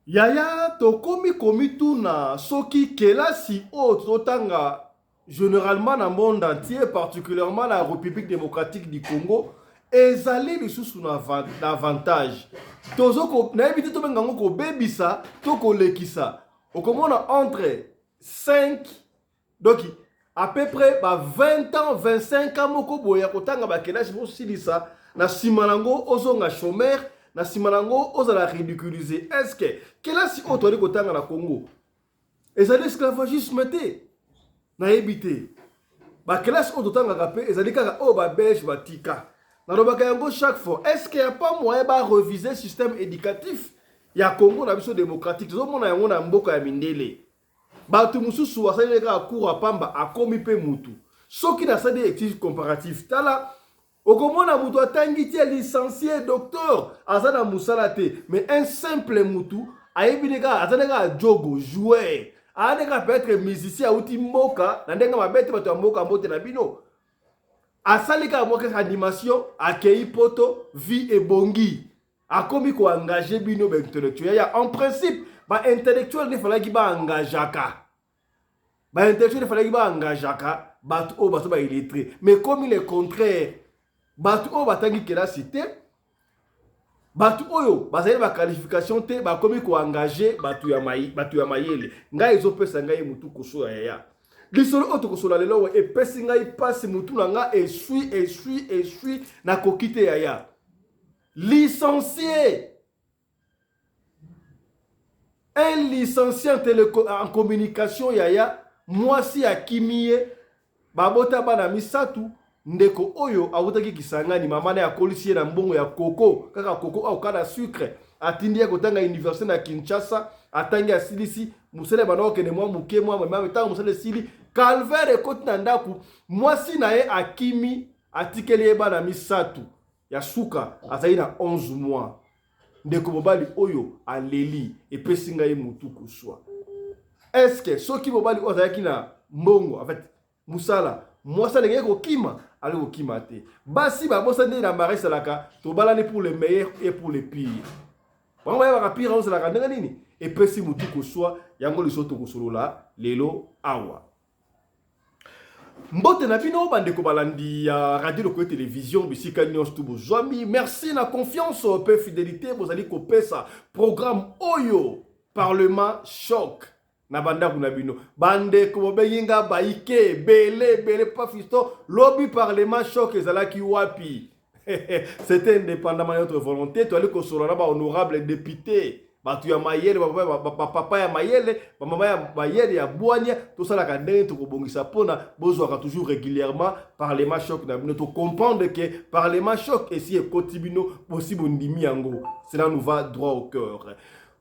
Yaya tokomi tuna soki kelasi o totanga généralement dans le monde entier, particulièrement la République démocratique du Congo, ezali lisusu na avantage. Tozoko na ebiti to bengango ko bebisa to ko lekisa. Okomona entre 5 donc à peu près 20 ans, 25 ans moko boya kotanga ba kelasi bo silisa na simanango ozonga chômeur na simanango ozala ridiculiser. Est-ce que kelasi o toli kotanga na Congo ezali esclavagisme te na ebité ba kelasi o totanga pe ezali kaka o ba belge batika na lobaka yango chaque fois. Est-ce qu'il y a pas moyen ba reviser le système éducatif ya Congo na biso démocratique tozomona yango na mboka ya mindele bato mususu asali ka cour pamba akomi pe mutu soki na sadi étude comparatif tala okomona mutu atangi tie licencié docteur azana musala te mais un simple mutu ayebineka azana jogo joueur aneka peut être musicien auti mboka na ndenga mabete bato ya mboka mbote na bino asali ka mboka animation akei poto vie ebongi akomi ko engager bino ba intellectuel ya en principe ba intellectuel ne fallait ba engageaka ba intellectuel ne fallait ba engageaka bato o bato ba illettré mais comme il est contraire bato o batangi kelasi te bato oyo bazali ba qualification te bakomi ko engager bato ya mayele ngai ezopesa ngai mutu koso ya lisolo oto kosola lelo epesi ngai pasi mutu na nga esui na kokite ya licencié. Un licencié en communication yaya mwasi akimiye babota bana misatu ndeko oyo awutaki kisangani mama na ya kolisiye na mbongo ya koko kaka koko au kana sucre atindi ya kotanga université na Kinshasa atangi asilisi musele bana okene mwa muke mwa mama tango musele sili calvaire ekoti na ndaku mwasi na ye akimi atikeli ye bana misatu ya suka azali na 11 mois ndeko mobali oyo aleli epesi ngai mutu kuswa. Est-ce que soki mobali oyo azalaki na mbongo en fait musala mwasi alengeki kokima ali kokima te basi babosa nde na mari esalaka tobalani pour le meilleur et pour le pire bango bayebaka pire osalaka ndenge nini epesi mutu kuswa yango liso tokosolola lelo awa. Mbote na bino bandeko balandi ya radio lokoyo télévision bisika nyonso tu bozwami merci na confiance pe fidélité bozali kopesa programme oyo parlement choc na bandako na bino bandeko bobenginga baike bele pa fisto lobby parlement choc ezalaki wapi c'était indépendamment de notre volonté to ali kosolana ba honorable député batu ya mayele papa ya mayele mama ya mayele ya bwanya tout ça la kandenge to kobongisa pona bozwaka toujours régulièrement parlement choc na bino to comprendre que parlement choc et si ekotibino possible ndimi yango cela nous va droit au cœur.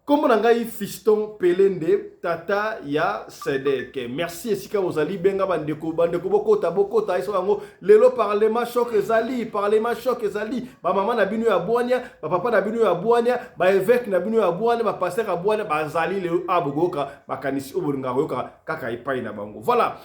Comme on a fiston pelende tata ya sedeke merci esika ozali benga bandeko bokota iso yango lelo parlement choc ezali ba mama na bino ya bwanya ba papa na bino ya bwanya ba évêque na bino ya bwanya ba pasteur ya bwanya bazali lelo abogoka bakanisi obolinga yoka kaka ipai na bango voilà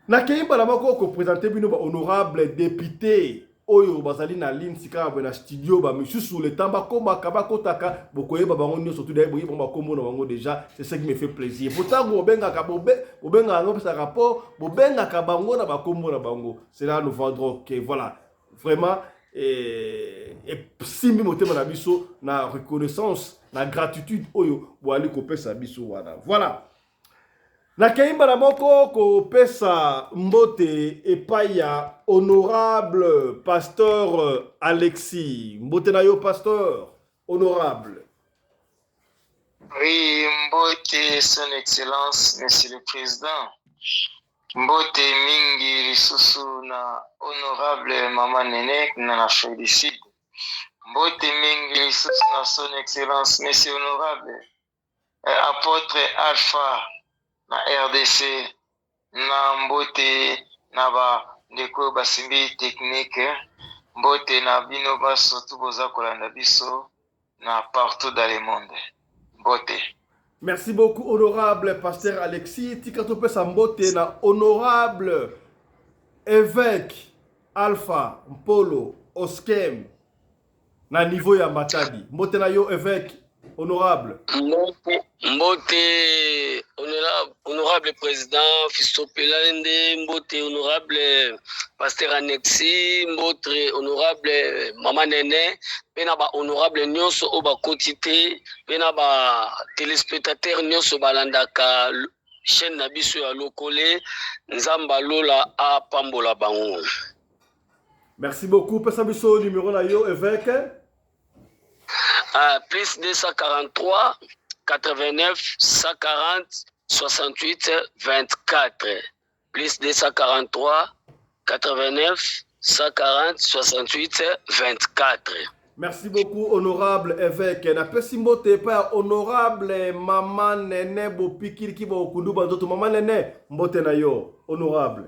na keimba la mako ko présenter bino ba honorable député oyo bazali na ligne sika na studio ba misusu le tamba komba kabakotaka bokoyeba bango nyonso tout d'ailleurs boyeba kombo na bango déjà c'est ça qui me fait plaisir pourtant bobenga ka bobenga ngo pesa rapport bobenga ka bango na bakombo na bango cela nous vendra que voilà vraiment et simbi motema na biso na reconnaissance na gratitude oyo boali ko pesa biso voilà. Na keimba na moko ko pesa mbote epai ya honorable pasteur Alexis. Mbote na yo pasteur honorable. Oui, mbote son excellence monsieur le président. Mbote mingi lisusu na honorable mama Nene na la félicite. Mbote mingi lisusu na son excellence monsieur honorable apôtre Alpha na RDC na mbote na ba ndeko basimbi technique mbote na bino baso tu boza kolanda biso na partout dans le monde mbote. Merci beaucoup honorable pasteur Alexis tikato pesa mbote na honorable évêque Alpha Mpolo Oskem na niveau ya Matadi mbote na yo évêque honorable. Mbote, honorable président Fisto Pelande, Mbote, honorable pasteur Anexi, Mbote, honorable Maman Nene, pena ba honorable nyonso oba kotite, pena ba téléspectateur nyonso balandaka chaîne na biso ya lokole, nzamba lola a pambola bango. Merci beaucoup. Pesa biso numéro na yo évêque. Plus 243 89 140 68 24. Plus 243 89 140 68 24. Merci beaucoup, honorable évêque. Na pesi mbote pa honorable Maman Nene Bopikiri ki bo kundu bandoto. Maman Nene mbote na yo, honorable.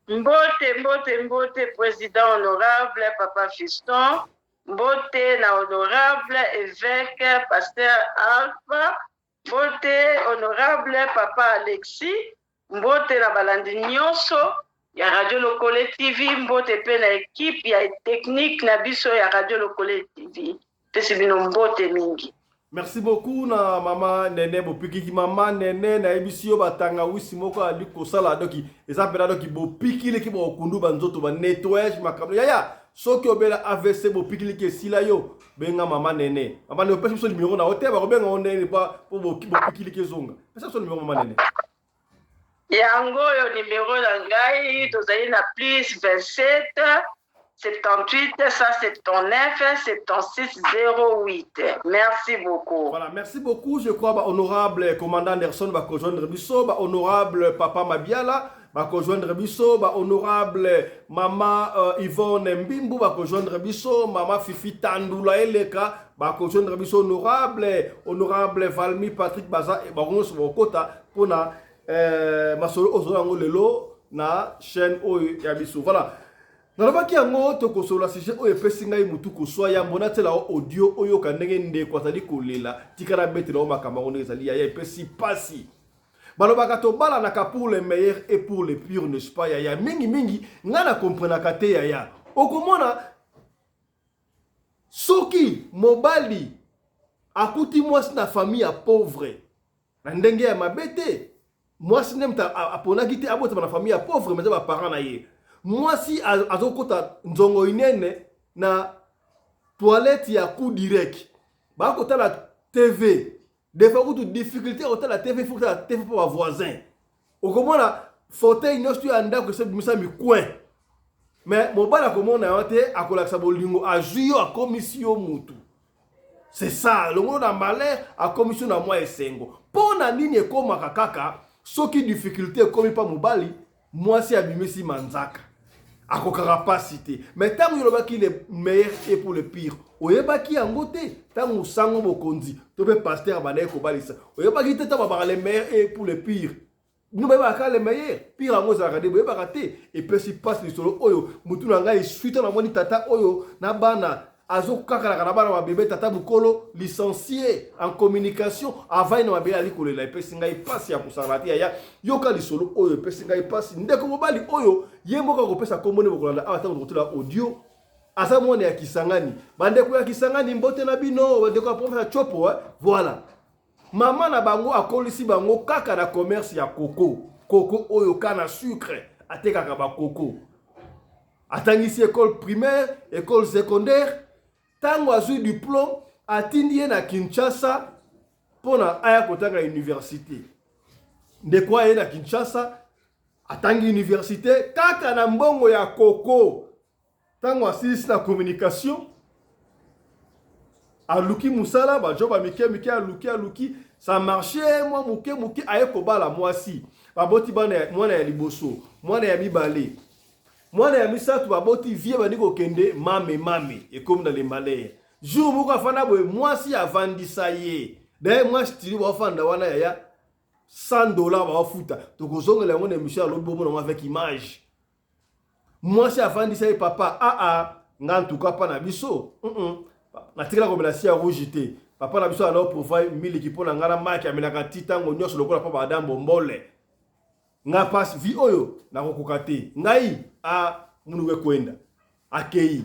Mbote, président honorable, Papa Fiston. Mbote na honorable évêque, pasteur Alpha. Mbote honorable Papa Alexis. Mbote na balandi nyonso ya Radio Lokole TV. Mbote pe na équipe ya technique na biso ya Radio Lokole TV. Pesi bino mbote mingi. Merci beaucoup na Maman Nene Bopikiki. Maman Nene na ebisio batanga wisi moko ali kosala doki eza pena doki bopikili ki bokundu banzoto ba nettoyage makambo ya soki obela AVC bopikili ke sila yo benga Maman Nene. Maman Nene pesa so numéro na hotel ba benga onene pa po bopikili ke zonga. Pesa so numéro Maman Nene. Yango yo numéro na ngai tozali na plus 27 78 179 76 08. Merci beaucoup. Voilà, merci beaucoup. Je crois honorable commandant Anderson va rejoindre Bisso, honorable Papa Mabiala va rejoindre Bisso, honorable Maman Yvonne Mbimbu va rejoindre Bisso, Maman Fifi Tandula Eleka va rejoindre Bisso, honorable Valmy Patrick Baza et Baron Sobokota pour na Masolo Ozolango Lelo na chaîne Oyo Yabisso. Voilà. Nalobaki yango tokosola sujet oyo epesi ngai mutu koswa ya mbona tela audio oyo kandenge ndeko azali kolela tikala betela o makambo ngo ezali ya epesi pasi balobaka tobala na pour le meilleur et pour le pire, n'est-ce pas ya mingi ngana komprenaka te ya okomona soki mobali akuti mwasi na famille ya pauvre na ndenge ya mabete mwasi nemta aponaki te abota na famille ya pauvre mais ba parents na ye. Moi si azokota nzongo inene na toilette ya coup direct ba kota la TV des fois tu difficulté kota la TV faut que la TV pour un voisin okomona fauteuil nyonso ya ndako se bimisa mi coin mais mobala komona yote akolakisa bolingo ajuyo a commission mutu c'est ça le monde en malheur a commission na moi esengo pona nini ekomaka kaka soki difficulté komi pa mobali moi si abimisi manzaka ako capacité mais tant que il est meilleur et pour le pire oyebaki yango te tant sango bokonzi to be pasteur banaye ko balisa oyebaki te ta ba le meilleur et pour le pire nous ba ka le meilleur pire yango za ka de oyebaka te et puis si passe le solo oyo mutu na ngai suite na moni tata oyo na bana azo kakala kana bana ba bébé tata bukolo licencié en communication avant na ba ali kolela et puis singa passe ya kusarati ya yoka li solo oyo et puis singa passe ndeko mobali oyo yemboka ko pesa kombone bokolanda ata ngotula audio asa mone ya Kisangani bandeko ya Kisangani mbote na bino bandeko ya professeur Chopo voilà maman na bango akolisi bango kaka na commerce ya coco oyo kana sucre atekaka ba coco atangisi école primaire école secondaire tango azui diplôme atindi na Kinshasa pona aya kotanga université ndeko aye na Kinshasa atangi université kaka na mbongo ya coco tango asisi na communication aluki musala ba job mike aluki ça marchait moi muke aye ko bala mwasi baboti bana mwana ya liboso mwana ya mibale mwana ya misatu baboti vie bani ko kende mame et comme dans les malheurs jour moko afana boye mwasi avandisa ye d'ailleurs moi stili ba fanda wana ya $100 ba futa to kozongela yango na Michel alobi bomo avec image mwasi avandisa ye papa nga en tout cas pas na biso na tikala ko belasi ya rouge te papa na biso ana provide 1000 ki pona ngala maki amenaka titango nyonso lokola papa adambo mbole nga passe vi oyo na kokoka te ngai munuwe kwenda akei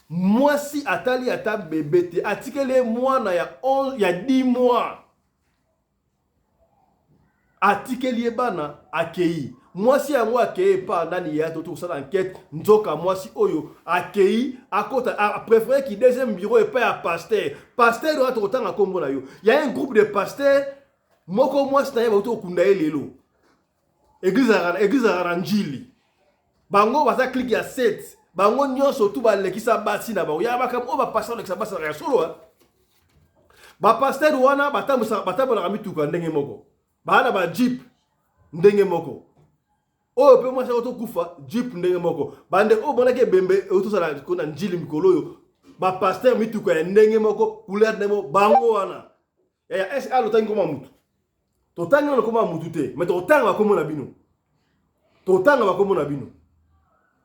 Moi si atali ata bébé te atikele mwana ya 10 mois. Atikeli bana akei. Moi si yango akei pa nani ya to ça enquête nzoka moi si oyo akei akota a préféré qui deuxième bureau et pas à pasteur. Pasteur doit to tanga kombo na yo. Il y a un groupe de pasteurs moko moi si na to kunda lelo. Église Aranjili. Bango baza clique ya 7. Bango nyonso tout ba lekisa basi na ba. Ya ba kam o ba pasteur lekisa basi na solo hein. Ba pasteur wana batambola kamituka ndenge moko. Bana ba jeep ndenge moko. O pe moi ça to kufa jeep ndenge moko. Bande o bonake bembe o to sala ko na njili mikolo yo. Ba pasteur mituka ya ndenge moko couleur ndemo bango wana. Ya est alo tangi koma mutu. To tangi no koma mutu te, mais to tanga komo na bino. To tanga ba komo na bino.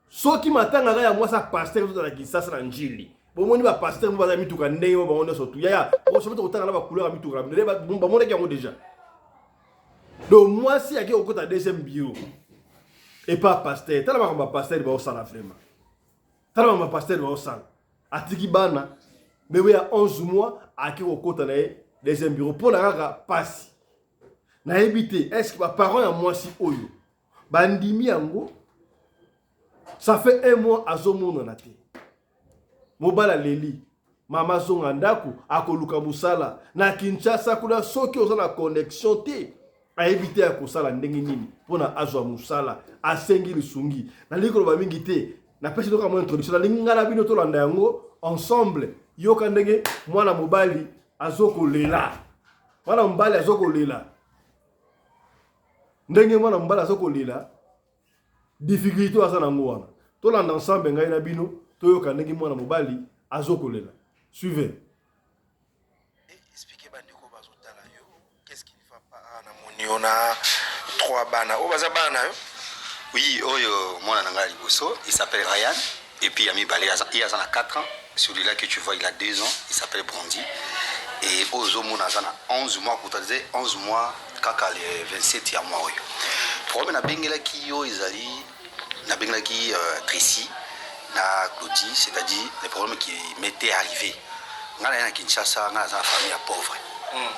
Soki matanga ya moi ça pasteur to la kisasa na njili. Bomoni ba pasteur mo ba mituka ndenge mo bango so tu. Ya o so to tanga na ba couleur mituka. Ba monaki yango déjà. Donc moi si yaki au côté deuxième bureau et pas pasteur tala ba pasteur ba osala vraiment tala ba pasteur ba osala atiki bana bébé ya 11 mois aki au côté na deuxième bureau pour la kaka passe na éviter est-ce que ba parents ya moi si oyo bandimi yango ça fait 1 mois azomona na te mobala leli mama zonga ndaku akoluka musala na Kinshasa kuna soki ozana connexion te a éviter à kosala ndenge nini pona azwa musala asengi lisungi na likolo ba mingi te na pesi to kama introduction na lingala bino to landa yango ensemble yoka ndenge mwana mobali azoko lela mwana mobali azoko lela ndenge mwana mobali azoko lela difficulté azana ngwana to landa ensemble ngai na bino to yoka ndenge mwana mobali azoko lela suivez. On a 3 bana. Oh, baza bana yo? Oui, mon ananga liboso, il s'appelle Ryan. Et puis Ami Balé, il a 4 ans. Celui-là que tu vois, il a 2 ans. Il s'appelle Bondi. Et Ozo mon azana 11 mois, pour te dire 11 mois, kaka le 27 ya mois. Problème na bengela ki yo izali, na bengela ki Tracy, na Claudie, c'est-à-dire les problèmes qui m'étaient arrivés. Ngana na Kinshasa, ngana za famille pauvre.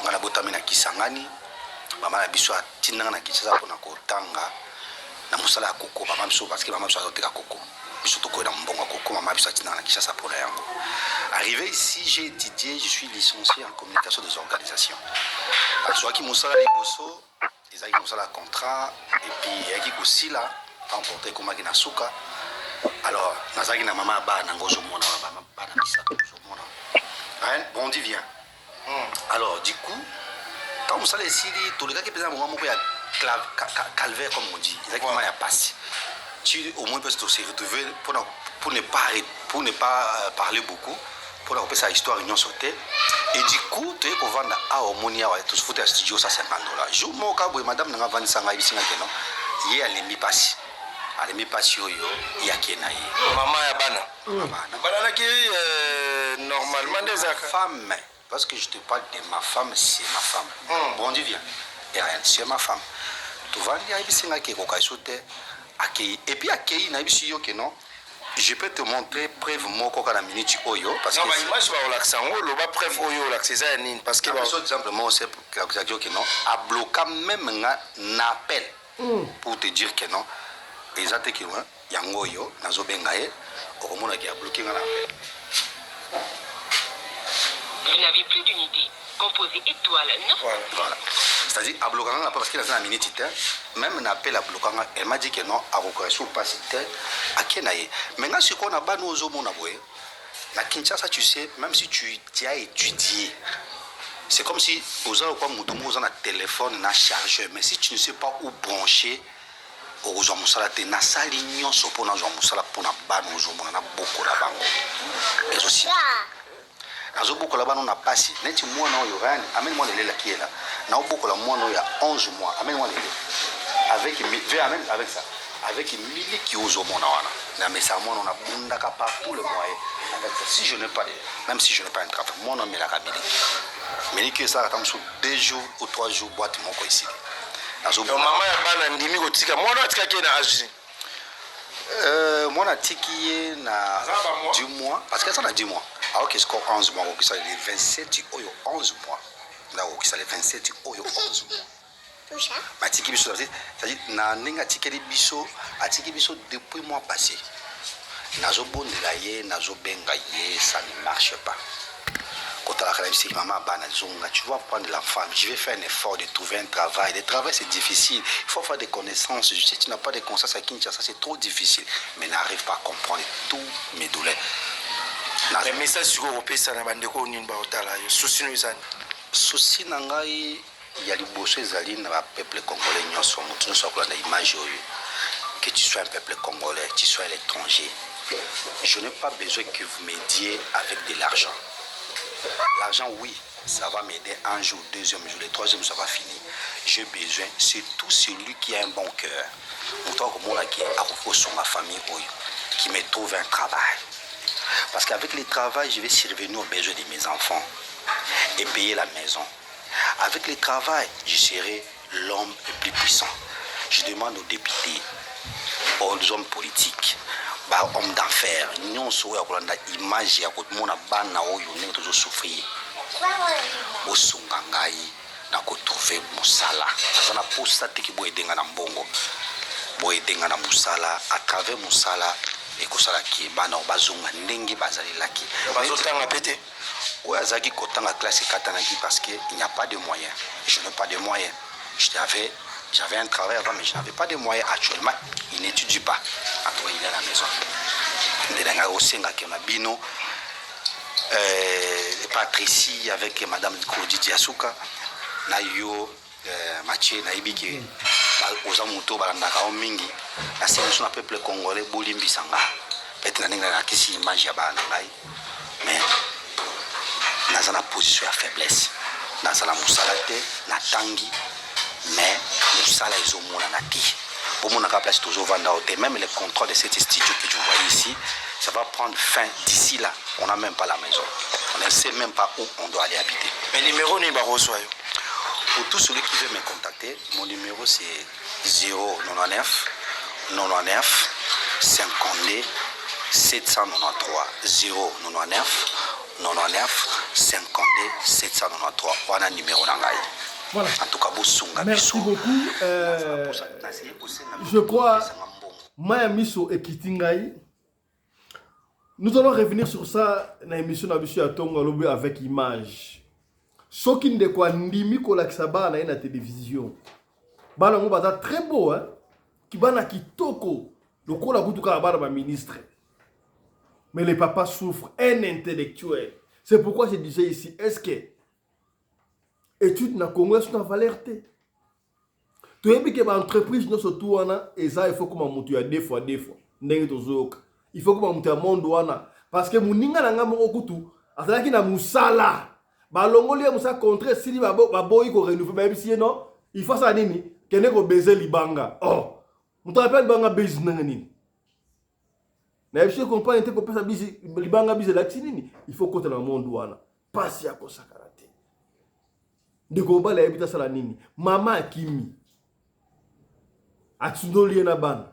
Ngana botami na Kisangani. Maman a biso atinanga na Kinshasa pona kotanga na musala ya koko maman biso parce que maman biso azoteka koko biso to ko na mbongo koko maman biso atinanga na Kinshasa pona yango. Arrivé ici, j'ai étudié, je suis licencié en communication des organisations. Soit qui musala liboso, ils a musala contrat et puis yaki aussi là emporté comme na suka. Alors, nazaki na maman ba na ngozo mona ba na bisa ngozo mona. Hein, bon dit vient. Alors, du coup quand vous allez ici, tout le gars qui est moment où il y a calvaire comme on dit, il y a passé. Tu au moins peux se retrouver pour ne pas parler beaucoup, pour la sa histoire union sauter. Et du coup, tu es pour vendre à Omonia, tout se foutre à studio ça $50. Je m'en cas madame n'a vendu ça ngaï singa kenon. Il y a les mi passi. À les mi passi yo il y a kenaï. Maman ya bana. Bana qui normalement des femmes. Parce que je te parle de ma femme, c'est ma femme. Bon Dieu vient. Et rien, c'est ma femme. Tu vas dire, et puis accueillir, non. Je peux te montrer preuve moko kana minute oyo parce que non, mais image va relaxer on le ba preuve oyo relaxer ça nini parce que par exemple moi c'est l'accusation que non a bloqué même un appel pour te dire que non exact que non yango yo nazo bengaye okomona ki a bloqué un appel. Vous n'avez plus d'unité. Composez étoile 9. Voilà. C'est-à-dire, à bloquer parce qu'il a une minute, même un appel à bloquer, elle m'a dit que non, à reconnaître pas c'était à Kenaye. Maintenant, ce qu'on a ban aux hommes, la Kinshasa, tu sais, même si tu as étudié, c'est comme si aux gens ont un téléphone, un chargeur, mais si tu ne sais pas où brancher, aux gens ont na salignon, so pour na gens pour na ban aux hommes, on a beaucoup la banque. Et aussi. Azoboko la bana na pasi neti mwana oyo Ryan amène moi le qui est là na oboko la mwana oyo 11 mois amène moi le avec avec ça avec mili qui ozo mona wana na mesa mwana on a bundaka partout le moyen avec ça si je n'ai pas même si je n'ai pas un travail mwana mais la kabili mais que ça attend sur 2 jours ou 3 jours boîte moko ici azoboko maman ya bana ndimi kotika mwana atika ke na agi Moi, na tiki na 10 mois, parce que ça na 10 mois. Alors que score 11 mois, qui ça les 27 oyo 11 mois. Là où qui ça les 27 oyo 11 mois. Ma tiki biso, c'est-à-dire na ninga tiki biso, a tiki biso depuis mois passé. Nazo bondela ye, nazo benga ye, ça ne marche pas. Quand la réussite, maman, tu vas prendre l'enfant, je vais faire un effort de trouver un travail. Le travail, c'est difficile. Il faut faire des connaissances. Si tu n'as pas de connaissances à Kinshasa, c'est trop difficile. Mais n'arrive pas à comprendre tous mes douleurs. Le message sur l'Europe, ça n'a pas de quoi on y souci nous souci nangai il y a des bosses zali na peuple congolais nous sommes quoi l'image que tu sois un peuple congolais, tu sois à l'étranger. Je n'ai pas besoin que vous m'aidiez avec de l'argent. L'argent, oui, ça va m'aider un jour, deuxième jour, le troisième, ça va finir. J'ai besoin, c'est tout celui qui a un bon cœur. Pourtant, comme on a qui a sur ma famille, qui me trouve un travail. Parce qu'avec le travail, je vais survenir aux besoins de mes enfants et payer la maison. Avec le travail, je serai l'homme le plus puissant. Je demande aux députés, aux hommes politiques, hommes d'affaires, nous sommes une image ya kotumona bana oyo ndenge tozo souffrir. Osungangai na ko trouver musala. Sana posa tiki boy denga na mbongo. Boy denga na musala à travers musala et ko sala ki bana bazonga ndenge bazali laki. Bazotanga pété. Ouais, azaki kotanga classe katanaki parce que il n'y a pas de moyens. Je n'ai pas de moyens. J'avais un travail avant, mais je n'avais pas de moyens actuellement. Il n'étudie pas. Après, il est à la maison. Patricie avec Madame Claudie Diasuka. Nayo, Mathieu, Naibiki, Ozamuto, Balandaka, Mingi. La sélection du peuple congolais, Bolimbi Sanga. Peut-être que c'est une image, mais dans la position de faiblesse. Dans la moussalate, na tangi. Mais nous sommes les hommes nati. Pour mon place toujours vendeur. Même le contrôle de cet studio que tu vois ici, ça va prendre fin d'ici là. On n'a même pas la maison. On ne sait même pas où on doit aller habiter. Mais le numéro n'est pas reçu. Pour tous ceux qui veulent me contacter, mon numéro c'est 099 99 52 793 099 99 52 793. Voilà le numéro d'Angaï. Voilà. Merci beaucoup. Je crois Maya Miso et Kitingaï. Nous allons revenir sur ça dans l'émission de Tongo avec image. Ce qui ne quoi ndimi ko laksaba na la télévision. Bana mo baza très beau hein. Ki bana kitoko. Le ko la kutuka bana ba ministre. Mais les papas souffrent un intellectuel. C'est pourquoi je disais ici, est-ce que études na Congo sont en valeur té. Tu as vu que l'entreprise nous surtout et ça il faut que mon tu a deux fois. Ndenge tozoka. Il faut que mon tu a monde wana parce que muninga na ngamo okutu azalaki na musala. Ba longoli musa contre sili ba boyi ko renouveler même si non, il faut ça nini kene ko baiser libanga. Oh, mutu appelle banga baiser nini. Na fie comprendre te ko pesa baiser libanga baiser la nini. Il faut que tu na monde wana. Passe ya ko sakara. De combat la habita sala nini mama akimi atundoli na bana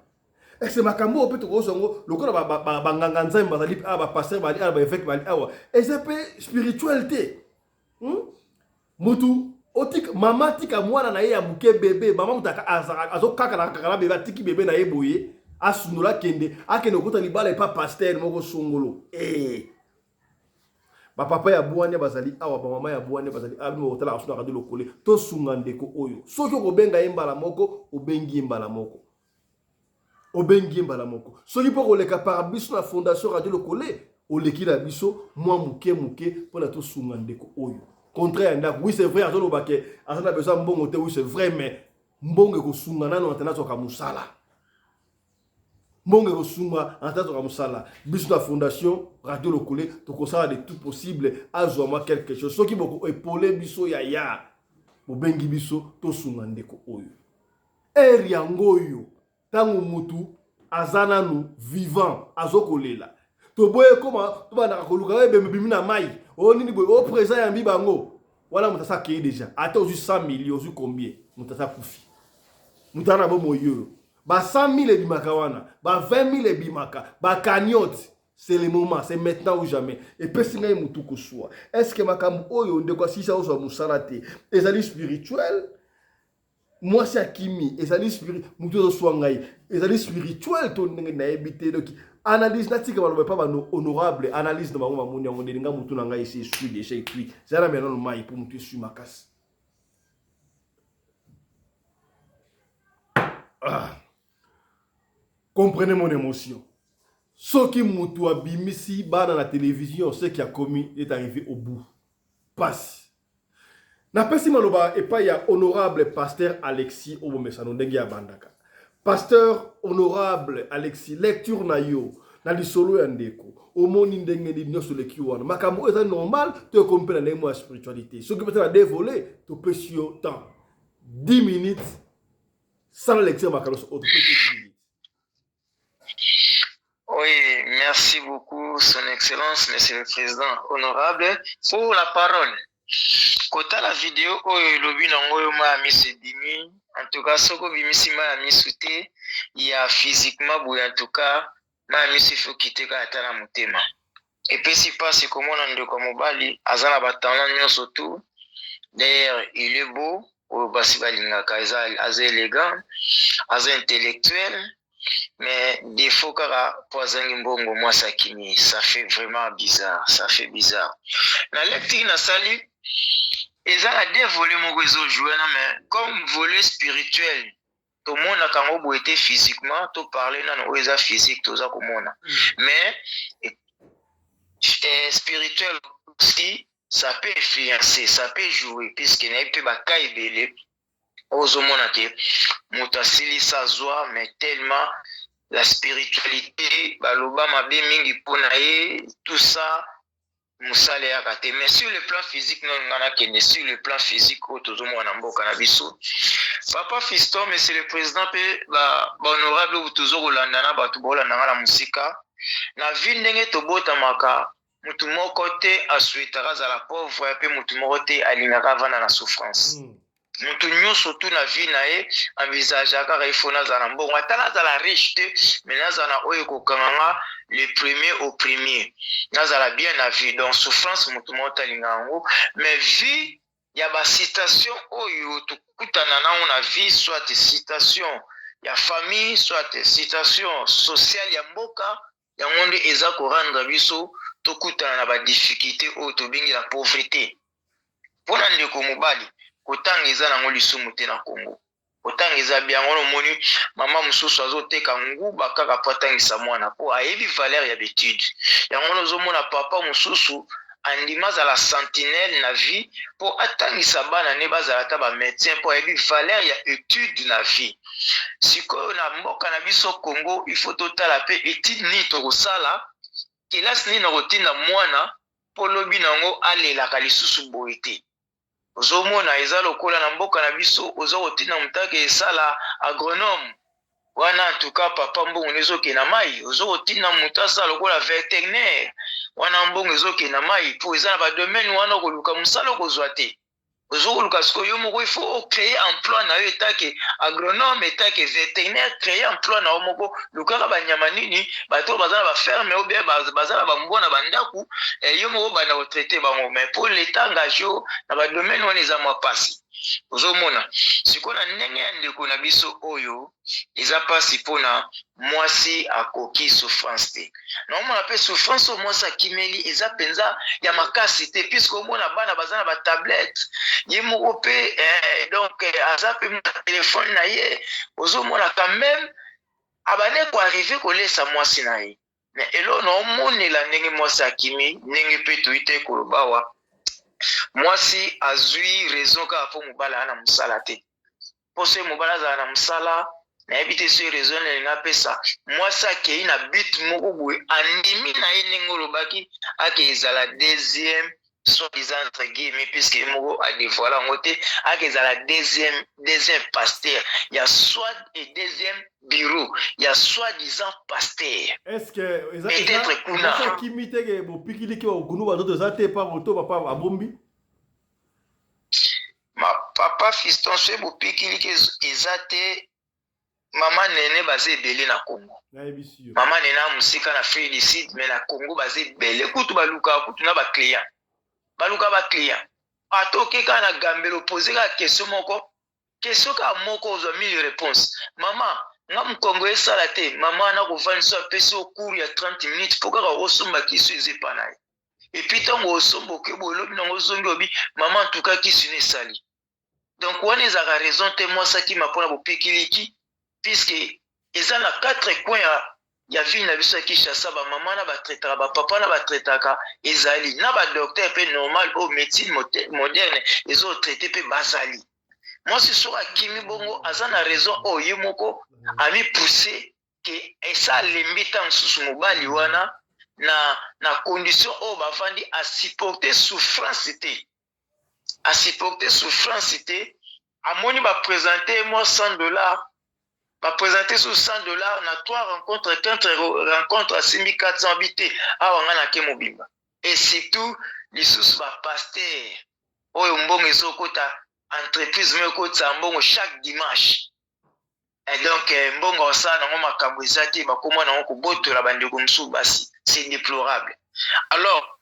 est-ce makambo peut to zongo lokola ba nganga nzambe bazali ba pasteur ba ba évêque ba awa et ça peut spiritualité mutu otik mama tika mwana na ye ya buke bébé mama mutaka azokaka na kaka bébé atiki bébé na ye boye asunula kende akene okota libala e pa pasteur moko songolo ba papa ya buane bazali awa ba mama ya buane bazali abimo hotela asuna radio lokole to sunga ndeko oyo soki ko benga yembala moko obengi yembala moko soki po ko leka par biso na fondation radio lokole oleki la biso mwa muke pona to sunga ndeko oyo contraire ndak oui c'est vrai azolo bake azana besoin mbongo te oui c'est vrai mais mbongo ko sunga nano antena to ka musala Mbonge Rosunga, en tant que Musala, biso la fondation Radio Lokole, to kosala de tout possible, azoma quelque chose. Ce qui beaucoup épaulé biso ya, bo bengi biso to sunga ndeko oyo. Yango yo, tango mutu azana nu vivant azokolela. To boye koma to bana koluka be bimina mai. O nini boye o présent ya mbibango. Wala mutasa kei déjà. Ata ozu 100 millions, ozu combien? Mutasa kufi. Mutana bo moyo. Ba 100 000 ebimaka wana, ba 20 000 ebimaka, ba cagnotte. C'est le moment, c'est maintenant ou jamais. Et puis si ngai mutu ko soa. Est-ce que makambo oyo ndeko sisa ozo musala te? Ezali spirituel. Moi c'est akimi, ezali spirituel, mutu ozo soa ngai. Ezali spirituel to ndenge na ebité donc analyse natika baloba pa bano honorable, analyse de bango mamoni yango ndinga mutu na ngai c'est suis déjà écrit. C'est la maintenant mai pour mutu su makasi. Comprenez mon émotion. Ce qui moutou abimisi bana la télévision, ce qui a commis est arrivé au bout. Passe. Na pesi maloba et pas il y a honorable pasteur Alexis Obomesano ndenge ya bandaka. Pasteur honorable Alexis lecture na yo na lisolo ya ndeko. Omoni ndenge ni nyoso le kiwana. Makambo est normal to comprendre na ndenge ya spiritualité. Ce qui peut être dévolé to pesio temps 10 minutes sans lecture makambo autre peut-être 10 minutes. Oui, merci beaucoup, Son Excellence, Monsieur le Président honorable, pour la parole. Kota la vidéo, oyo lobi nango ma dimi. En tout cas, soko bimisi ma misute, il y a physiquement boy en tout cas, ma misi faut quitter ka atana mutema. Et puis si pas c'est comment on de comme bali, azana batana nyonso tout. D'ailleurs, il est beau, au basi balinga ka azé élégant, azé intellectuel. Mais des fois, moi, ça fait vraiment bizarre. Ça fait bizarre. La lecture, na sali, ils ont dévolé mon réseau joué, mais comme volet spirituel, tout le monde a quand même été physiquement, tout parler dans le physique, tout ça comme on a. Mais spirituel aussi, ça peut influencer, ça peut jouer, puisqu'il n'y a pas de belé. Ozomona ke mutasili sazwa mais tellement la spiritualité baloba mabe mingi pona ye tout ça musale ya kate mais sur le plan physique non ngana kene sur le plan physique ozomona mboka na biso papa Fiston monsieur le président pe ba honorable toujours kolanda na batu bolanda na musika na vie ndenge tobota maka mutu moko te asuitaka za la pauvre pe mutu moko te alingaka vana na souffrance. Mutu nyonso tu na vie na ye envisage kaka ifo nazala mbongo ata nazala riche te mais nazala oyo kokanga le premier au premier nazala bien na vie donc souffrance mutu moko talinga yango mais vie ya ba citation oyo tukutana na na vie soit citation ya famille soit citation sociale ya mboka ya monde eza ko rendre biso tokutana na ba difficulté oyo tobingi la pauvreté pona ndeko mobali kotangiza nango lisumu te na Congo kotangiza biango no moni mama mususu azoteka nguba kaka patangisa mwana po ayebi valeur ya d'étude yango no zomona papa mususu andima za la sentinelle na vie po atangisa bana ne bazala ta ba médecin po ayebi valeur ya étude na vie siko na mboka na biso Congo il faut totala pe étude ni to kosala kelasi ni na kotinda mwana po lobi nango alela kalisusu boite ozomona eza lokola na mboka na biso ozokotina mutake esala agronome wana en tout cas papa mbongo nezoke na mai ozokotina mutasa lokola vétérinaire wana mbongo ezoke na mai po eza na ba domaine wana koluka musala kozwa te ozokoluka siko yo moko il faut créer emploi na yo etake agronome etake vétérinaire créer emploi na yo moko lukaka banyama nini bato bazala ba ferme ou bien bazala ba mbona bandaku yo moko bana ko traiter bango mais pour l'état engagé na ba domaine wana eza mwa pasi ozomona siko na ndenge ya ndeko na biso oyo eza pasi pona mwasi akoki souffrance te na omona pe souffrance o mwasi akimeli eza penza ya makasi te puisque omona bana bazana ba tablette ye moko pe donc aza pe téléphone na ye ozomona quand même abane ko arriver kolesa mwasi na ye mais elo na omonela ndenge mwasi akimi ndenge pe toite kolobawa mwasi azui raison ka po mobala ana musala te po se mobala za na musala na ebite se raison na pesa mwasi akei na but moko boye andimi na ye ndenge olobaki ake ezala deuxième soi-disant entre guillemets puisque moko a dévoilé en côté ake ezala deuxième pasteur il y a soit et deuxième bureau il y a soi-disant pasteur est-ce que peut-être kuna ça qui mite que bo pikili ki ogunu ba d'autres ate pa moto papa abombi ma papa Fiston se bo pikili ki ezate Maman Nene basé belé na Congo. Maman Nene a musika na Afrique du Sud, mais na Congo basé belé. Kutu baluka, kutu na ba client. Baluka ba client. Ato keka na gambelo poser la question moko. Question ka moko ozo mille réponses. Maman, nga mkongo esala te. Maman na kovanisa pesi au cours ya 30 minutes pour kaka osomba kisu ezepanaye. Et puis tant osombo ke bolobi na ozongi obi, maman en tout cas kisu ne sali. Donc on est à raison te moi ça qui m'a pona bo pikiliki puisque ils ont 4 coins ya ville na biso Kinshasa ba maman na ba traitaka ba papa na ba traitaka ezali na ba docteur pe normal au médecine moderne ils ont traité pe basali. Moi ce soir Kimi Bongo azana raison o yemoko a mi pousser que esa lembita msusu mobali wana na condition o bavandi a supporter souffrance te. À supporter souffrance, à moni va présenter moi $100, va présenter sur $100 na 3 rencontres, 4 rencontres à 6400 habités à Wangana Kemobimba. Et surtout, les sous va pasteur, oh mbongo ezokota entreprise me kota mbongo chaque dimanche. Et donc mbongo ça na ngoma kabwezati ba komona ngoko boto la bandeko msu basi, c'est déplorable. Alors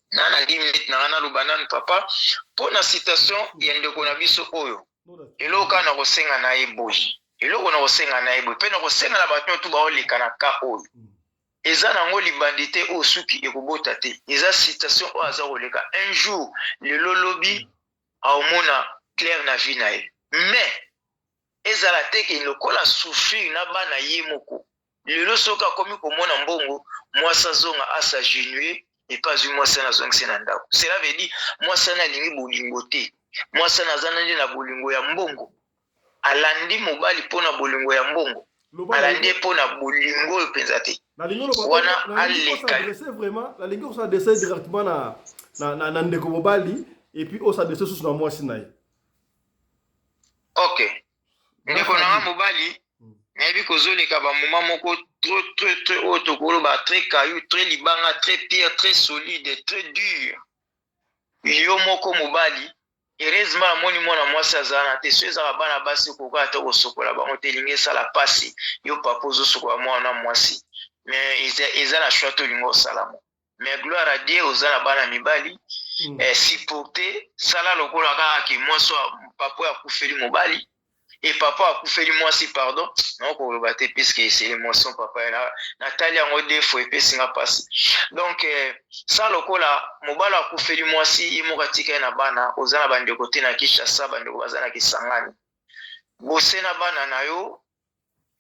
nana 10 minutes na ngana lubanani papa pour la citation yendeko na biso oyo eloko na kosenga na eboyi eloko na kosenga na eboyi pe na kosenga na bato tu ba oleka na ka oyo eza na ngo libandité o suki ekobota te eza citation o aza koleka un jour le lolobi aomona clair na vie na ye mais ezala te ke lokola souffrir na bana ye moko lelo soka komi komona mbongo mwasa zonga asa genuer et pas une moi ça na zonga senanda. Cela veut dire moi ça na lingi bolingo te. Moi ça na zanandi na bolingo ya mbongo. Alandi mobali pona bolingo ya mbongo. Alandi pona bolingo penza te. Wana aleka. C'est vraiment la lingi on s'adresse directement na ndeko mobali et puis on s'adresse sous na moi sinaye. OK. Ndeko na mobali mais kozoleka ba moment moko très haut kolo ba très caillou très libanga très pierre très solide très dur yo moko mobali heureusement moni mona mwasi azana te so ezaka bana basi koka to kosokola bango te lingi sala pasi yo papa ozosokola mwana mwasi mais eza na choix to lingo salamo mais gloire à Dieu ozana bana mibali supporter sala lokola kaka ki mwaso papa ya kufeli mobali. Et papa a coupé moi si pardon non pour le battre puisque c'est l'émotion papa là Nathalie en deux fois et puis ça passe donc ça lokola mobala a coupé moi si imokatika na bana ozana bande côté na Kinshasa bande bazana kisangani bosena bana na yo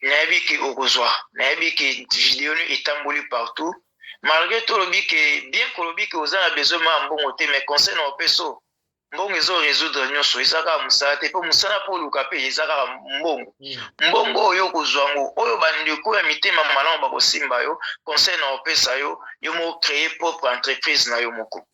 nayebi ki okozwa nayebi ki vidéo ni etamboli partout malgré tout le que bien que le que ozana besoin mbongo te mais conseil na peso mbongo ezo résoudre nyonso ezaka musala te po musala po luka pe ezaka mbongo mbongo oyo kozwango oyo bandeko ya mitema malamu bakosimba yo conseil na opesa yo yo mo créer propre entreprise na yo moko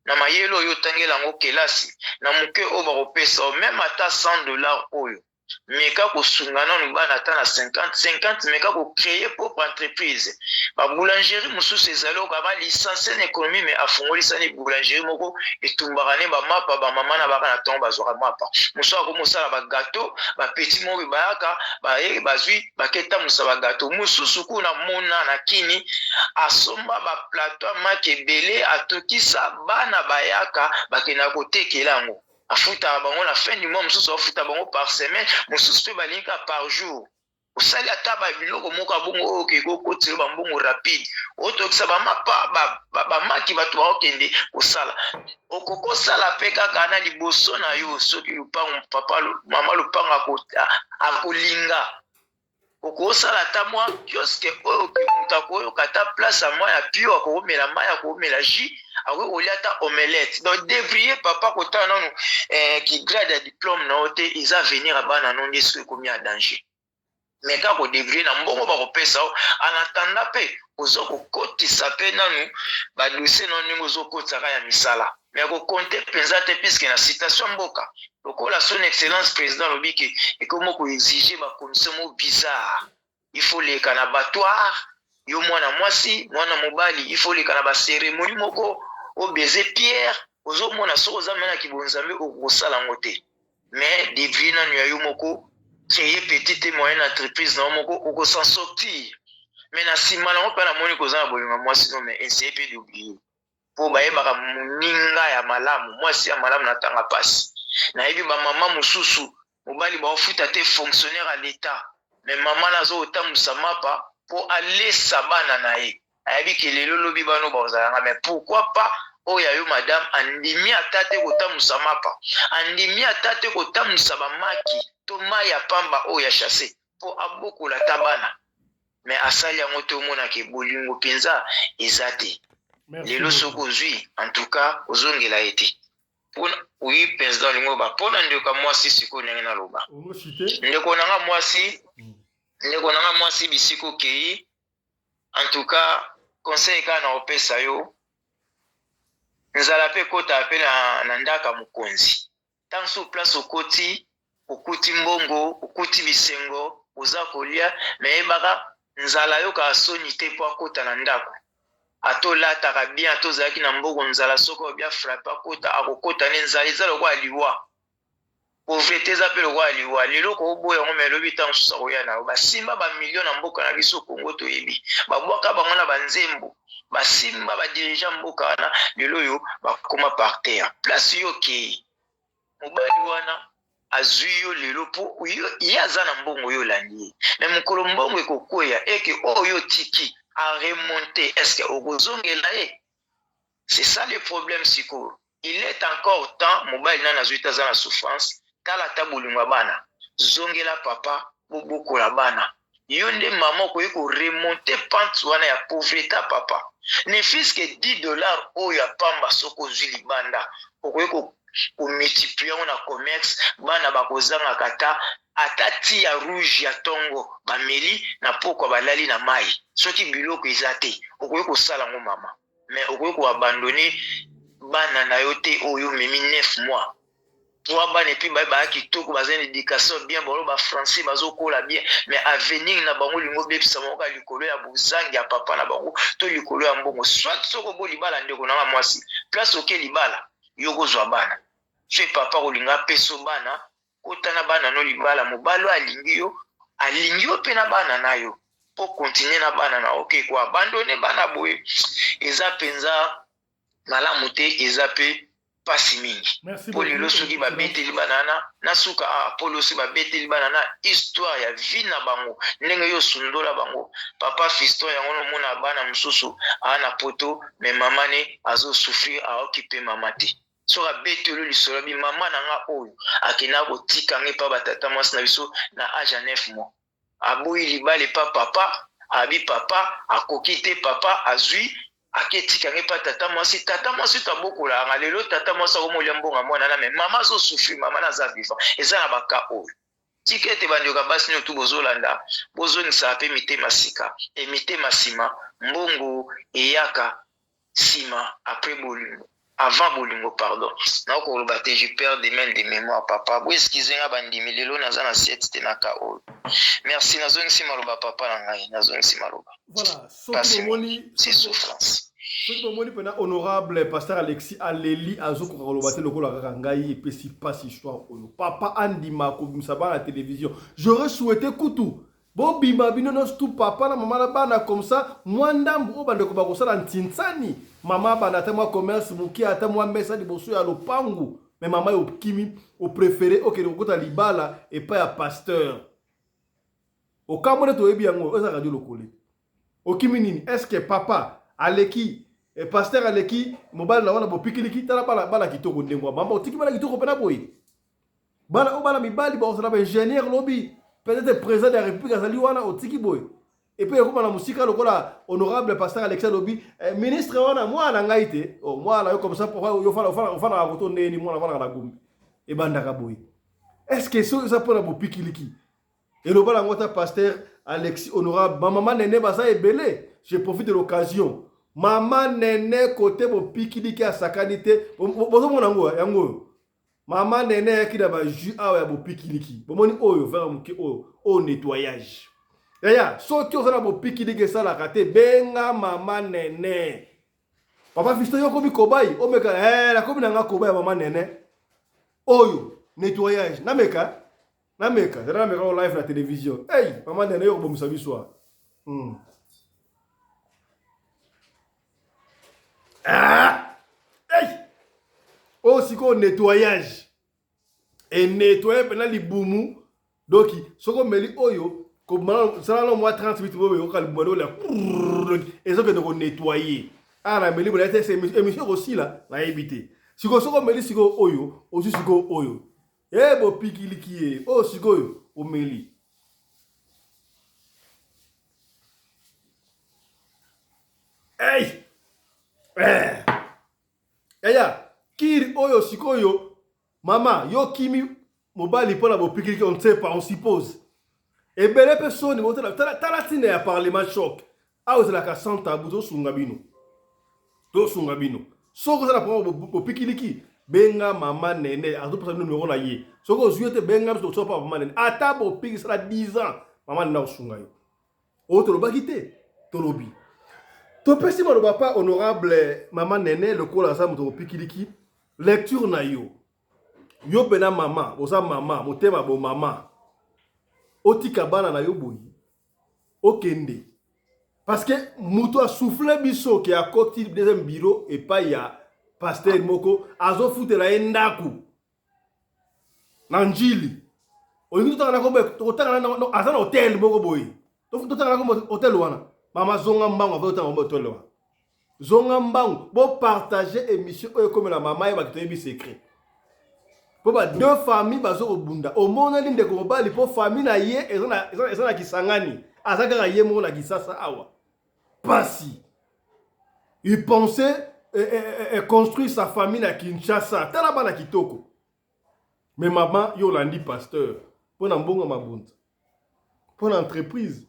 na mayelo oyo tangela ngo kelasi na muke oyo bakopesa même ata $100 oyo meka kosungana no bana ata na 50 meka ko créer propre entreprise ba boulangerie mususu ezali okaba licence en économie mais afungolisa ni boulangerie moko etumbaka ne ba mapa ba mama na baka na tongo bazwaka mapa mususu akomosala ba gâteau ba petit mo bayaka ba ye bazwi baketa musaba gâteau mususu kuna mona na kini asomba ba plateau makebele atokisa bana bayaka bakena kotekela ngo afuta bango la fin du mois mususu afuta bango par semaine mususu pe balinka par jour osali ata ba biloko moko abongo oke kokotela ba mbongo rapide otokisa ba mapa ba maki bato bakende osala okoko sala pe kaka na liboso na yo soki lupango papa mama lupanga akolinga okosala ata mwa kioske oyo mutako oyo kata place à moi ya pio akomela mai akomela jus akokolia ata omelette donc devrier papa kota nanu qui grade ya diplôme na ote eza venir abana no ndeso ekomi ya danger mais kako devrier na mbongo bakopesa o en attendant pe ozokokotisa pe nanu badosie no ndenge ozokotisaka ya misala mais kokonte mpenza te puisque na citation mboka lokola son excellence président lobiki ekomo ko exiger ba commission mo bizarre il faut leka na battoir yo mwana mwasi mwana mobali il faut leka na ba cérémonie moko o baiser pierre ozomona soko za mena kibonzambe okosala ngote mais devina nyo yo moko créer petite et moyenne entreprise na moko s'en sortir. Mais na sima na pas na moni kozana bolinga moi sinon mais essayer pe d'oublier. Po ba yeba ka muninga ya malamu, moi si ya malamu na tanga passe. Na yebi ba mama mususu, mobali ba ofuta te fonctionnaire à l'état. Mais maman nazo otamusa mapa pour aller sabana na ye. Ayebi ke lelo lobi bano ba ozalanga mais pourquoi pas oya yo madame andimi atate kotamusa mapa. Andimi atate kotamusa ba maki to maya pamba oya chassé pour abokola tabana. Mais asali yango to mona ke bolingo penza ezate. Lelo soko zui en tout cas ozongela été. Pour oui président lingo ba pona ndeko moi si siko nengena loba. Ndeko nanga moi si bisiko kei. En tout cas conseil kana opesa yo nzala pe kota pe na ndaka mukonzi. Tant sur place okuti mbongo, okuti bisengo, oza kolia mais baka nzala yo ka soni te po akota na ndako. Atolata ka bien atozaki na mbongo nzala soko bien frappe akota akokota ne nzala ezalo kwa liwa. Pauvreté za pe kwa liwa. Lelo ko boya ngome lobi tant susa koya na ba simba ba million na mboka na biso Kongo to yebi. Ba bwaka bango na banzembo. Ba simba ba dirigeant mboka na lelo yo ba koma par terre. Place yo ki mobali wana azui yo lelo po yo yaza na mbongo yo landi. Mais mukolo mbongo ekokoya eke oyo tiki a remonter. Est-ce que ogozongela e? C'est ça le problème siko. Il est encore temps mobali na nazuita za na souffrance. Tala tabulingwa bana. Zongela papa boboko la bana. Yonde maman ko yeko remonter pente wana ya pauvreté papa. Ne fils que $10 oya pamba soko zuli banda. Ko multiplier na commerce bana bakozanga kata atati ya rouge ya tongo bameli na poko balali na mai soki biloko ezate okoyi kosala ngo mama mais okoyi ko abandonner bana na yote oyo memi 9 mois trois bana epi ba kitoko bazana éducation bien bolo ba français bazokola bien mais avenir na bango lingo bebisa moko likolo ya buzangi ya papa na bango to likolo ya mbongo soit soko bo libala ndeko na mwasi place oke libala yoko zwa bana chez papa olinga peso bana kotana bana no libala mobalo alingi yo pe na bana na yo pour continuer na bana na okay ko abandonner bana boye eza penza malamu te eza pe pasi mingi polilo soki babeteli banana nasuka polo si babeteli banana histoire ya vie na bango ndenge yo sundola bango papa fiston yango no mona bana mususu ana poto mais mama ne azo souffrir a occuper mama te soka betelo lisolo bi mama nanga oyo akina kotika nge pa batata mwasi na biso na âge ya 9 mois aboyi libale pa papa abi papa akokite papa azui aketika nge pa tata mwasi tabokola nga lelo tata mwasi akomolia mbonga mwana na mais mama zo souffrir mama naza vivant eza na baka oyo tikete bandioka basi nyo tu bozolanda bozonisa pe mitema sika e mitema sima mbongo eyaka sima après bolingo avant bolingo pardon na ko lobate je perds des mains de mémoire papa bo excusez-moi bandimi lelo naza na siete te naka oyo merci nazongi sima loba papa na ngai nazongi sima loba voilà soki bomoni c'est souffrance soki bomoni pena honorable pasteur Alexis Aleli azokoka kolobate lokola kaka ngai epesi pasi histoire oyo papa andima kobimisa bana na télévision j'aurais souhaité kutu bon bima bino non tout papa na maman na bana comme ça moi ndambo bande ko bakosala ntinsani mama bana ta moi commerce muki ata moi mesa liboso ya lopangu mais mama yo kimi au préféré OK kokota libala et pas ya pasteur au kamone to ebi yango eza radio lokole au kimi nini est-ce que papa aleki et pasteur aleki mobile na wana bopikiliki tala bala kitoko ndengwa mama otiki bala kitoko pena boy bala o bala mibali ba osala ba ingénieur lobby peut-être président de la République azali wana otiki boy et puis comme na musika lokola honorable pasteur Alexis Lobi ministre wana mwana ngaite oh mwana yo comme ça pour yo fana akoto ndeni mwana fana na gumbi e bandaka boy est-ce que ça pour na bopikiliki et le bala ngota pasteur Alexis honorable maman nene basa ebele je profite de l'occasion maman nene côté bopikiliki a sakanité bozo mona ngo yango maman nene qui da ba ju awa ya bopikiliki bomoni oyo faire muki oyo au nettoyage yaya soki ozala bopikiliki sala kate benga maman nene papa fisto yo kobi kobai omeka la kobi nanga kobai maman nene oyo nettoyage nameka Nameka, c'est la au live la télévision. Hey, maman nene yo ko musabi soir. Ah! Hey! Oh, si ko nettoyage. Et nettoyer pendant les boumou. Donc, ce qu'on me dit, oyo, comme ça, là, moi, 30 minutes, on va le et ça, on va nettoyer. Ah, la mêlée, c'est émission aussi, là, la éviter. Si on me dit, si on oyo, aussi, si on oyo. Eh, bon, piquili qui est. Oh, si on o mêlée. Hey! Eh! Yaya, kiri oyo, si oyo, maman, yo kimi, mobile pour la piquili, on ne sait pas, on suppose. Et bien, les personnes, talatine à parlement choc. Ah, vous avez la santa, vous avez sungabino. To sungabino. So que ça prend au pikiliki. Benga maman nene, à tout pour numéro na yé. So que vous êtes benga, vous êtes pas maman nene. À table au pik, ça 10 ans. Maman n'a pas sungayo. Oh, tu l'as pas quitté. Tu l'as oublié. Tu peux si mon papa honorable maman nene, le col à ça, mon pikiliki. Lecture na yo. Yo bena maman, osa maman, mon thème bon maman. Otika bana na yo boyi okende parce que muto a soufflé biso qui a côté deuxième bureau et pas ya pasteur moko azo futela endaku na njili olingi totanga ko totanga na azana hotel moko boyi totanga ko hotel wana mama zonga mbango ava totanga ko hotel wana zonga mbango bo partager émission comme la maman ba kitoyebi secret. Pour deux familles bazo bunda au monde ndé ko bali pour famille na ye ezana kisangani azaka ye mo na kisasa awa pasi il pensait construire sa famille na Kinshasa tala bana kitoko mais maman yo landi pasteur pour na mbonga mabunda pour l'entreprise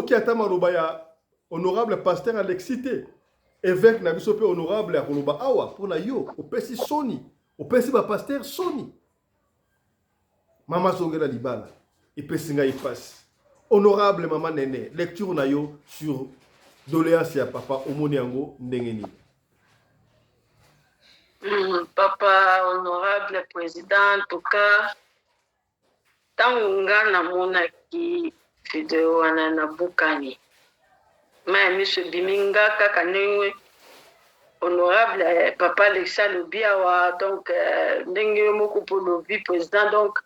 qui atama robaya honorable pasteur Alexité évêque na biso pe honorable akoloba awa pour na yo au pesi soni au principe pasteur Sony. Maman Songela Libala. Et Pessinga y passe. Honorable maman Nene. Lecture na yo sur doléance ya papa Omoniango Ndengeni. Papa honorable président, en tout cas, Tangunga na mona ki video wana na bukani. Ma monsieur Biminga kaka newe. Honorable papa Alexa Lobiawa, donc ndenge moko pour le vie président, donc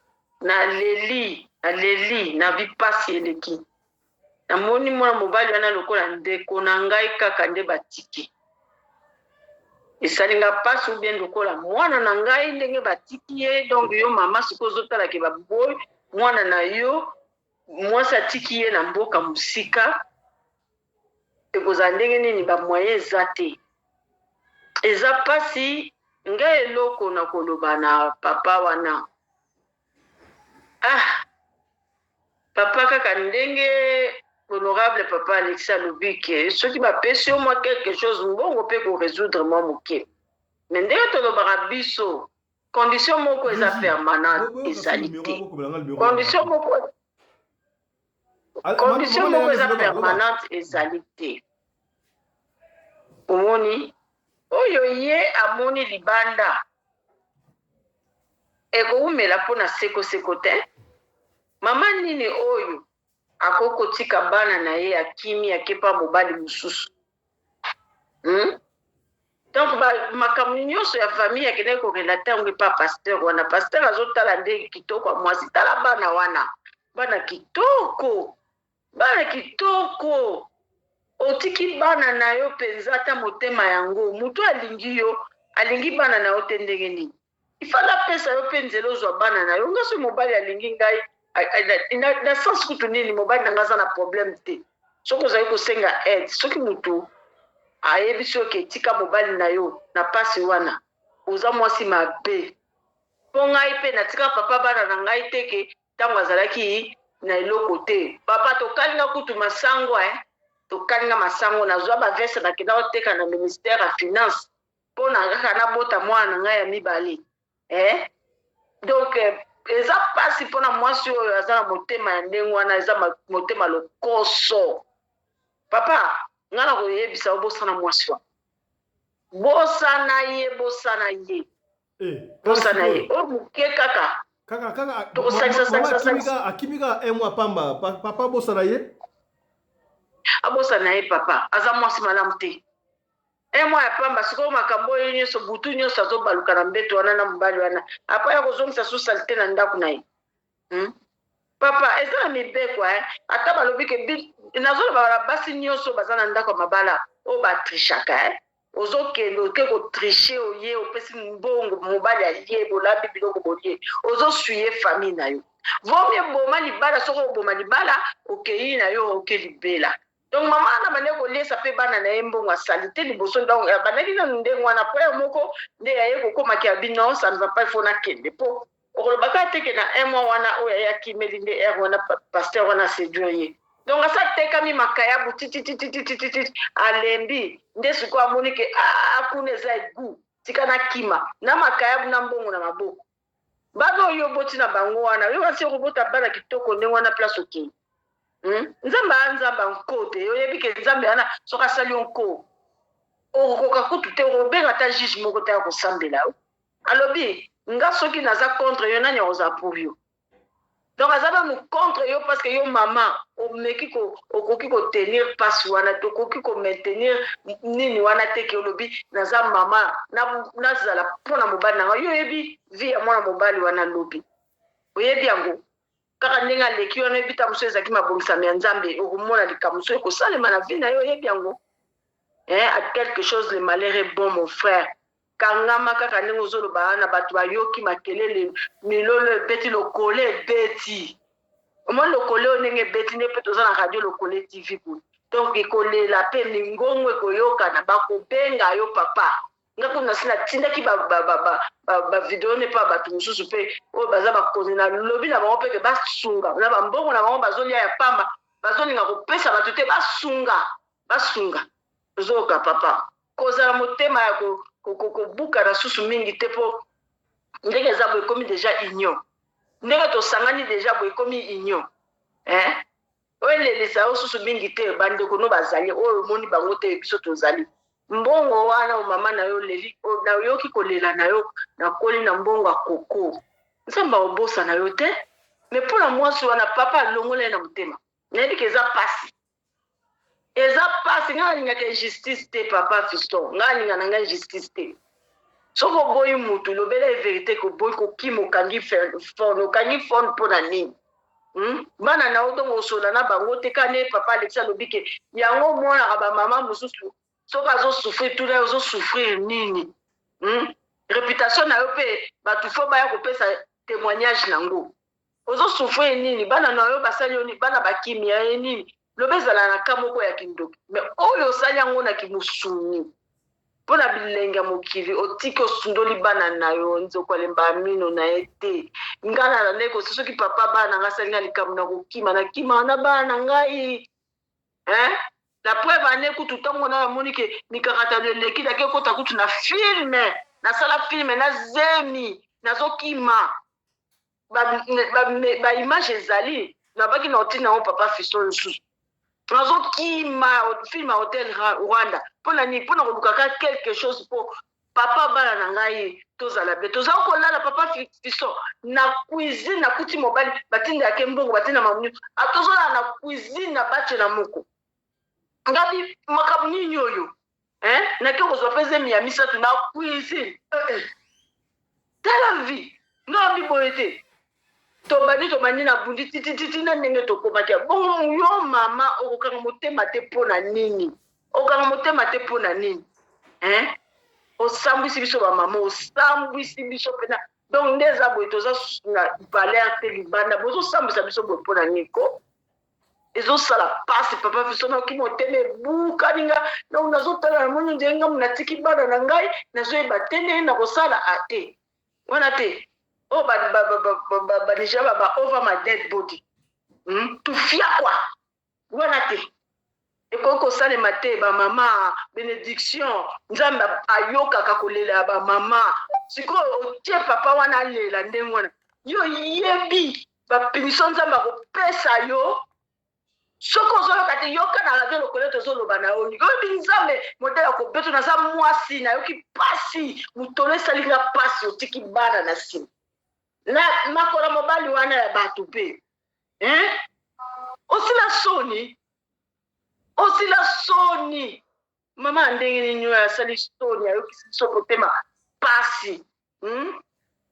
na leli na vi pasi eleki na moni mwana mobali wana lokola ndeko na ngai kaka nde batiki esalinga pasi ou bien lokola mwana na ngai ndenge batiki ye, donc yo mama sikozo tala ke baboy mwana na yo mwasi atiki ye na mboka musika ekozala ndenge nini bamoye eza te. Eza pasi nga eloko na koloba na papa wana. Papa kaka ndenge honorable papa Alexa Lubike soki bapesi yo mwa quelque chose mbongo pe ko résoudre mwa moke. Mais ndenge tolobaka biso condition moko eza permanente ezali te. Condition moko eza permanente ezali te. Omoni oyo ye amoni libanda ekoumela pona seko te. Mama nini oyo akoko tika bana na ye akimi akepa mobali mususu. Donc makambo nyonso ya famille akende ko relater ngi pa pasteur wana pasteur azotala nde kitoko mwasi tala bana wana bana kitoko otiki bana na yo penza ata motema yango mutu alingi yo alingi bana na yo te ndenge nini ifala pesa yo pe nzelo zwa bana na yo ngaso mobali alingi ngai na sens kutu nini mobali na ngaza na problème te soko ozali kosenga aide soki mutu ayebi soki etika mobali na yo na pasi wana oza mwasi mabe po ngai pe natika papa bana na ngai teke ntango azalaki na eloko te papa tokalinga kutu masango tokalinga masango nazwa bavese nakenda oteka na ministère ya finance mpo na kaka nabota mwana na ngai ya mibale donc eza pasi mpona mwasi oyo aza na motema ya ndenge wana eza motema lokoso papa nga na koyebisa obosana mwasi wa bosana ye oyo moke kaka Kaka tokosalisa akimika un mois pamba papa bosana ye abosana ye papa aza mwasi malamu te un mois ya pamba sikoyo makambo oyo nyonso butu nyonso azobaluka na mbeto wana na mobali wana apa ya kozongisa so salite na ndako na ye papa eza na mibeko ata balobi ke nazoloba bana basi nyonso baza na ndako ya mabala oyo batrishaka ozokende oke kotriche oye opesi mbongo mobali alie bolambi biloko bolie ozosuye famille na yo vomie boma libala soko oboma libala okei na yo oke libela donc mama na bane kolesa mpe bana na ye mbongo asali te liboso donc bandaki nanu ndenge wana po ya moko nde yaye kokomaki abi non ça ne va pas ifo nakende mpo okolobaka teke na un mois wana oyo ayakimeli nde ere wana paster wana aséduire ye donc asa tekami makayabu tititititititi alembi nde sikoyo amoni ke akuna eza egu tika na kima na makayabu na mbongo na maboko bana oyo oboti na bango wana yo wasi okobota bana kitoko ndenge wana place okei nzambe anzambe anko te oyebi ke nzambe wana soki asali yo nko okokoka kutu te okobenga ata juge moko te ya kosambela yo alobi nga soki naza contre yo nani akozala pour yo donc aza nanu contre yo parce que yo mama omeki okoki kotenir pasi wana tokoki komaintenir nini wana te ke olobi naza mama nazala mpona mobali nanga yo oyebi vi ya mwana mobali wana lobi oyebi yango kaka ndenge aleki wana oyebi ta mosu ezalaki mabongisami ya nzambe okomona likambo so ekosalema na vi na yo oyebi yango à quelque chose le malheur est bon mon frère kangama kaka ndenge ozoloba wana bato bayoki makelele milolo ebeti lokolo ebeti omoni lokolo oyo ndenge ebeti nde mpe toza na radio lokolo tv boye donc ekolela mpe mingongo ekoyokana bakobenga yo papa nga kuna sina tindaki bavideo ne mpe bato mosusu mpe oyo baza bakonzi na lobi na bango mpeke basunga na bambongo na bango bazolia ya pamba bazolinga kopesa bato te basunga ozoyoka papa kozala motema ya kobuka na susu mingi te mpo ndenge eza boye ekomi deja union ndenge tosangani deja boye ekomi union oyo elelisa yo susu mingi te bandeko no bazali oyo omoni bango te biso tozali mbongo wana mama na yo leli nayoki kolela na yo nakoli na mbongo ya koko nzambe obosa na yo te me mpona mwasi wana papa alongola ye na motema nayebi ke eza pasi ngai alingaka injustice te papa fiston ngai alinga na ngai injustice te soki oboyi mutu lobela everité koboyi kokima okangi fone mpona nini bana na yo ntongo osola na bango te kane papa alexi alobi ke yango omonaka bamama mosusu soki azosouffrir tuna ozosouffrir nini réputation na yo mpe bato fo baya kopesa témoignage nango ozosouffrir nini bana na yo basali yo bana bakimi ya ye nini lobe ezala na ka moko ya kindoki me oyo osali yango na kimosuni mpo na bilenge ya mokili otiki osundoli bana na yo nzoko alemba mino na ye te nga na ndeko soki papa bana na ngai asali nga likambo na kokima nakima wana bana na ngai la preuve ane kutu ntango na yamoni ke mikakata leleki dake ekota kutu na filme nasala filme na zemi nazokima baimage ezali nabaki na otina yango papa fisto lisusu nazokima filme ya hotel rwanda mpona kolukaka quelque chose mpo papa bana na ngai tozala be tozala kolala papa fisto na cuisine nakuti mobali batinda yake mbongo batinda mamunu atozolala na cuisine na bache na moko ngabi makambo nini oyo nake kozwa mpe zemi ya misato na cuisine tala vie ngabi boye te tobandi na bundi titititi na ndenge tokomaki bongo yo mama okokanga motema te mpo na nini osambwisi biso bamama osambwisi biso mpena donc nde eza boye toza na valeur te libanda bozosambwisa biso boye mpo na niko ezosala pasi papa fiso naoki motema ebukaninga donc nazotala na moni ndenge nga munatiki bana na ngai nazoyeba te ndenge na kosala ate wana te oyo badeja over my dead body tufia kwa wana te ekoki kosalema te bamama bénédiction nzambe ayokaka kolela ya bamama sikoyo otie papa wana alela ndenge wana yo yebi bapunition nzambe akopesa yo soki ozoloka te yoka na radio lokolo tozoloba na yo oyebi nzambe modele akobeto naza mwasi nayoki pasi mutolo esalinga pasi otiki bana na nsima na makola mobali wana ya bato pe osila soni mama ndenge nini asali soni ayokisi biso kotema pasi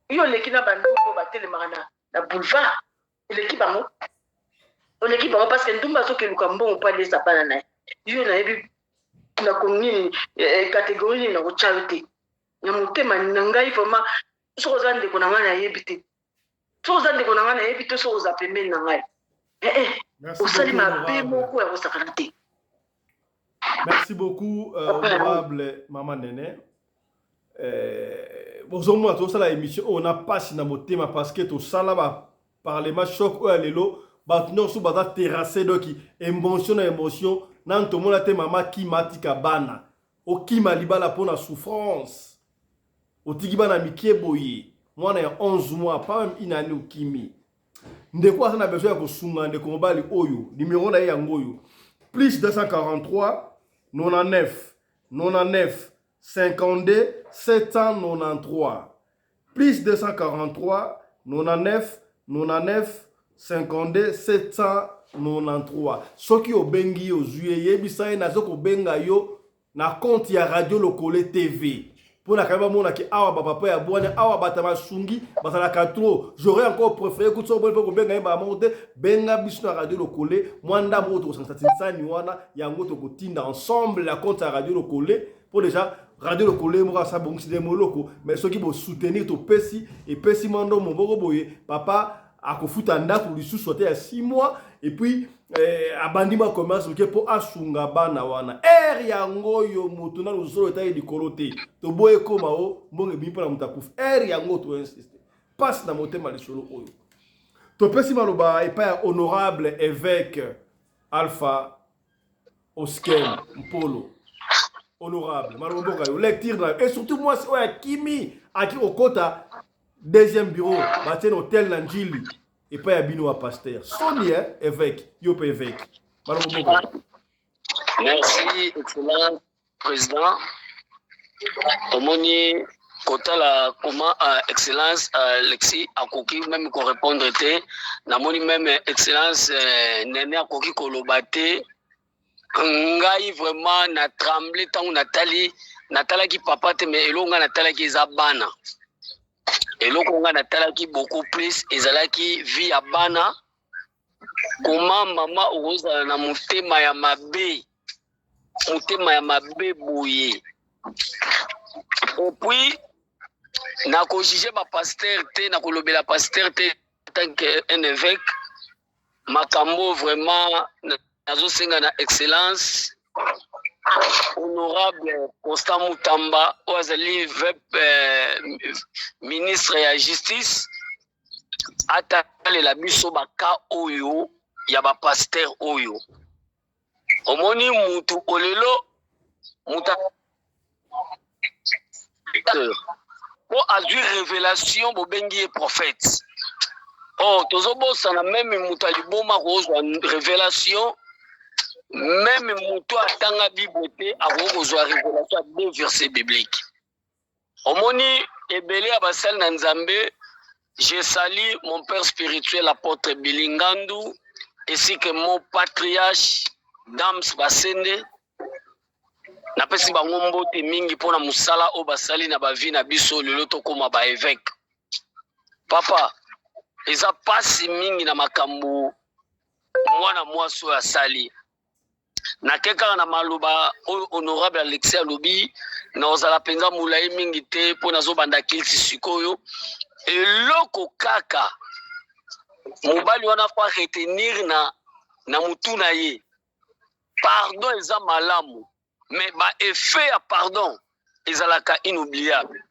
iyo leki na bandumbu batelemaka na boulevard eleki bango parce que ndumbu azokeluka mbongo mpo alesa bana na ye iyo nayebi nakonini kategori nini nakotya yo te na motema na ngai vraimen soki oza ndeko na ngai nayebi te soki oza ndeko na ngai nayebi te soki oza pembeni na ngai osali mabe moko ya kosakana te. Merci beaucoup, honorable Maman Nene. Bonjour, tout ça la émission on a pas na motema parce que tout ça là parlement choc ou alelo batno sous bata terrasser donc émotion nan to mona te mama ki matika bana o ki malibala pona souffrance o tiki bana mikie boye mwana ya 11 mois pas même une année o kimi ndeko ça na besoin ya kosunga ndeko mobali oyo numéro na yango oyo plus 243 99 99 52 793 plus 243 99 99 52 793 soki obengi ozue yebisa ye nazoko benga yo na compte ya Radio Lokole TV pour la kaba mona ki awa papa ya bwana awa batama sungi basala katro j'aurais encore préféré que so bonne pour benga ba monte benga biso na Radio Lokole mwanda moto sansatsani wana yango to kotinda ensemble la compte ya Radio Lokole pour déjà Radio Lokole moi ça bon c'est moloko mais ceux qui vont soutenir to pesi et pesi mando mon boko boye papa akofuta ndako lisusu sote ya 6 mois et puis abandima commerce pour asunga bana wana yango yo moto na luzolo tayi likolo te to boye koma o mbonge bimpa na mutakufu yango to insiste passe na motema lisolo oyo to pesi maloba et pas honorable évêque Alpha Osken Mpolo honorable maloba yo lecture et surtout moi c'est oya kimi aki okota deuxième bureau batien hôtel Nanjili et pas yabino à pasteur Sony évêque yo pe évêque maloba. Merci, excellent président. Omoni kotala comment excellence Alexis akoki même ko répondre te namoni même excellence nene akoki kolobate ngai vraiment na tremblé tant natala ki papa te mais elonga natala ki zabana elonga natala ki beaucoup plus ezalaki vie ya bana comment mama oza na motema ya mabe boye et puis na ko juger ba pasteur te na ko lobela pasteur te tant que un évêque makambo vraiment nazo senga na excellence honorable Constant Mutamba ozali ministre ya justice atale la biso baka oyo ya ba pasteur oyo omoni mutu olelo muta po azui révélation bobengi e prophète tozobosa na même mutu aliboma kozwa révélation même mutu atanga bible te akozwa révélation ya 2 versets bibliques omoni ebele ya basali na nzambe. Je salue mon père spirituel, l'apôtre Bilingandu, ainsi que mon patriarche, Dams Basende. Napesi bango mbote mingi pona musala o basali na bavi na biso lelo to koma ba évêque. Papa, eza pasi mingi na makambo mwana mwaso ya sali. Na keka na maluba honorable Alexis Alobi na ozala penza mulai mingi te pona zo banda kilisi sikoyo. Eloko kaka mobali wana fa retenir na mutu na ye pardon eza malamu mais ba effet ya pardon ezalaka inoubliable.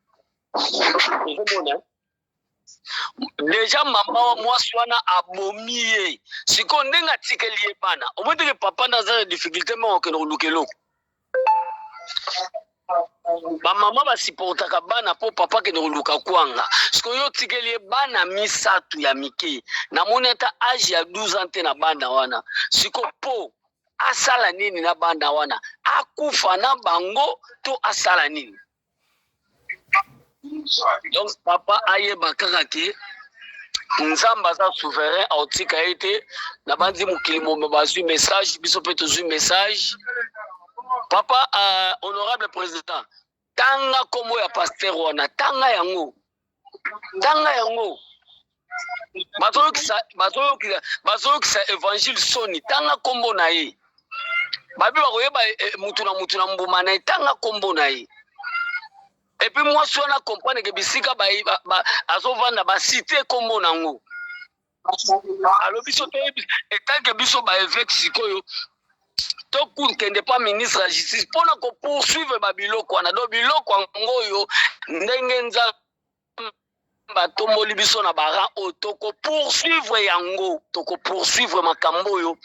Déjà mama mwasi wana abomi ye siko ndenge atikeli ye bana omoteke papa naza na difficulté moko okende koluka eloko ba mama ba supportaka bana po papa ke ndoluka kwanga siko yo tikeli bana misatu ya mike na moneta age ya 12 ans te na bana wana siko po asala nini na bana wana akufa na bango to asala nini. Donc papa aye bakaka ke nzamba za souverain autika ete na bandi mokili mo bazwi message biso pe tozwi message papa honorable président tanga kombo ya pasteur wana tanga yango bazolokisa évangile soni tanga kombo na ye babi bakoyeba mutu na mbuma na ye tanga kombo na ye epi mwasi wana comprendre ke bisika azovanda basite kombo nango alo biso toyebi etanke biso baevêque sikoyo tokende pa ministre ya justice mpona kopoursuivre babiloko wana do biloko yango oyo ndenge nzambe batomboli biso na bara oyo tokopoursuivre yango tokopoursuivre makambo oyo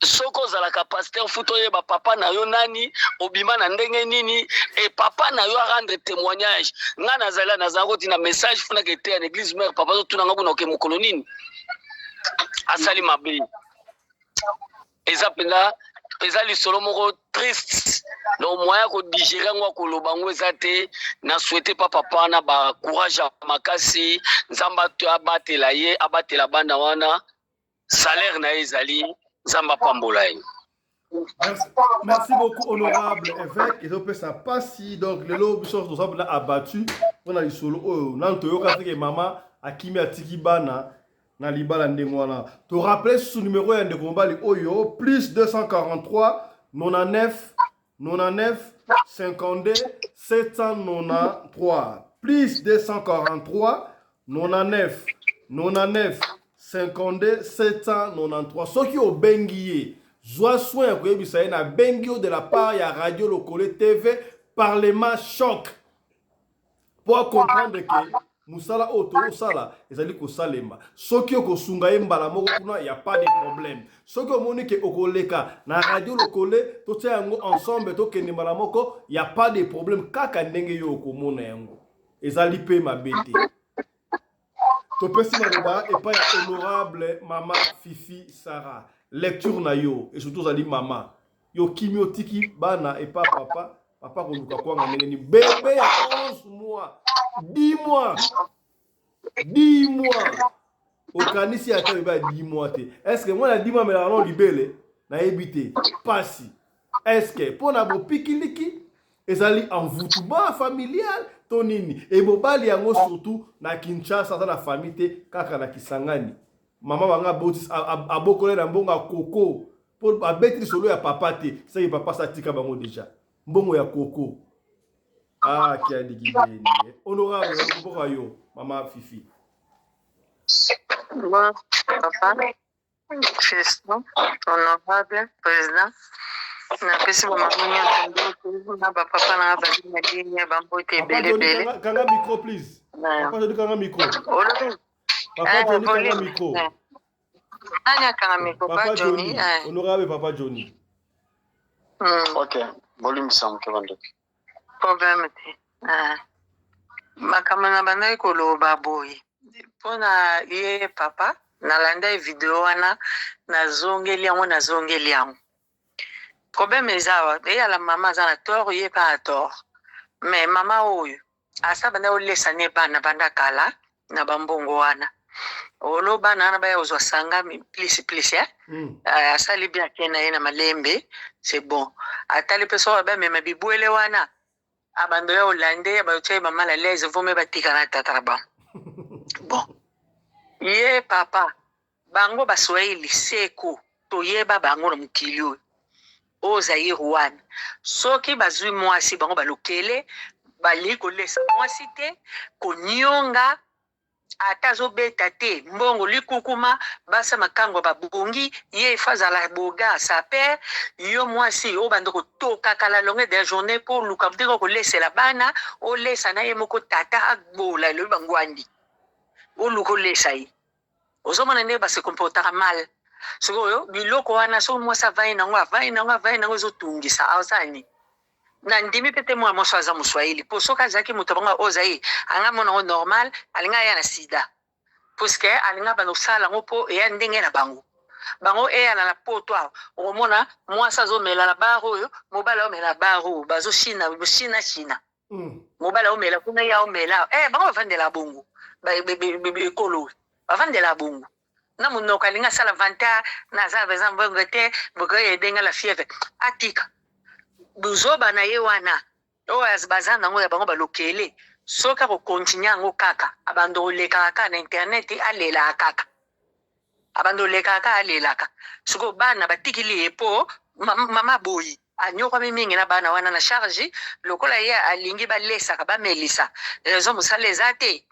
soki ozalaka pasteur fu toyeba papa na yo nani obima na ndenge nini e papa na yo arendre témoignage nga nazala koti na message funaka ete ya église mère papa totunanga kuna oke mokolo nini asali mabe eza mpenza eza lisolo moko triste donc moyen kodigere yango akoloba yango eza te na souhaite pa papa na bacourage ya makasi nzambe abatela ye abatela bana wana salaire na ye ezali nzambe apambola ye. Merci beaucoup, honorable évêque. Et donc, ça passe si donc le lot de a abattu. On a eu solo. Oh, nanto que maman a kimi a tiki bana na libala ndengwana. Tu rappelles ce numéro de combat le oyo plus 243 99 52 793 plus 243 99 52 793. Ce qui au bengié. Joie soin que vous savez na bengio de la part ya Radio Lokole TV Parlement Choc pour comprendre que musala auto sala ezali ko salema soki ko sunga mbala moko kuna y a pas de problème soki monique okoleka na Radio Lokole to tia yango ensemble to kende mbala moko y a pas de problème kaka ndenge yo ko mona yango ezali pe mabete to pesi maloba et pas honorable maman Fifi Sarah. Lecture na yo et surtout zali mama yo kimiotiki bana et pas papa koluka kwa ngene ni bébé ya 11 mois 10 mois okanisi ata bébé 10 mois te est-ce que moi na 10 mois mais la non libélé na ebité pasi est-ce que pona bo pikiliki ezali envoûtement familial tonini et bobali yango surtout na Kinshasa dans la famille te kaka na Kisangani. Maman banga botis abokole na mbonga koko pour abetri solo ya papa te ça y papa ça tika bango déjà mbongo ya koko ah qui a dit honorable pour yo maman Fifi bon papa Fiston honorable président na pesi maman na papa na ba dini ba mbote bele kanga micro please papa je kanga micro Papa Johnny kanga micro. Anya kanga micro Papa Johnny. Honorable Papa Johnny. Ok, volume sans que vendre. Problème te. Makamana bana ko lo baboy. Pona ye papa na landa video wana na zongeli yango. Problème ezawa, ya la mama zana tort ye pas tort. Mais mama oyo asa bana olesa ne bana banda kala na bambongo wana. Olo bana na baya ozwa sanga please ya. Asali bien kena ina malembe, c'est bon. Atali peso ba mema bibuele wana. Abando ya Hollande ba tshai mama la leze vome batika na tatraba. Bon. Ye papa bango baswahili seko toyeba bango na mukilio. Ozayi Rwanda. Soki bazui mwasi bango balokele bali kolesa mwasi te konyonga atazo beta te mbongo likukuma basa makango babungi ye fazala boga sa père yo mwasi o bando kotoka kala longue de journée pour lukamte ko laisser la bana o lesa na ye moko tata agbola le bangwandi o luko lesa yi ozomona ne ba se comportera mal sikoyo biloko wana so mwasa vai nango zo tungisa awsani na ndimi pete mwa moswa za muswahili posoka zaki mutabanga ozai anga mona normal alinga ya na sida puisque alinga banosala ngopo ya ndenge na bango ya na poto o mona mwasa zo mela na baro yo mobala o mela baro bazo china mobala o mela kuna ya o mela bango vandela bongo ba kolo bavandela bongo na monoko alinga sala vanta na za par exemple ngete boko ebenga la fièvre atika buzoba na ye wana oyo bazana ngo ya bango balokele soka ko continue ngo kaka abando leka kaka na internet alela kaka abando leka kaka alela kaka soko bana batikili epo mama boyi anyoko mingi na bana wana na charge lokola ye alingi balesa ka bamelisa raison musale zate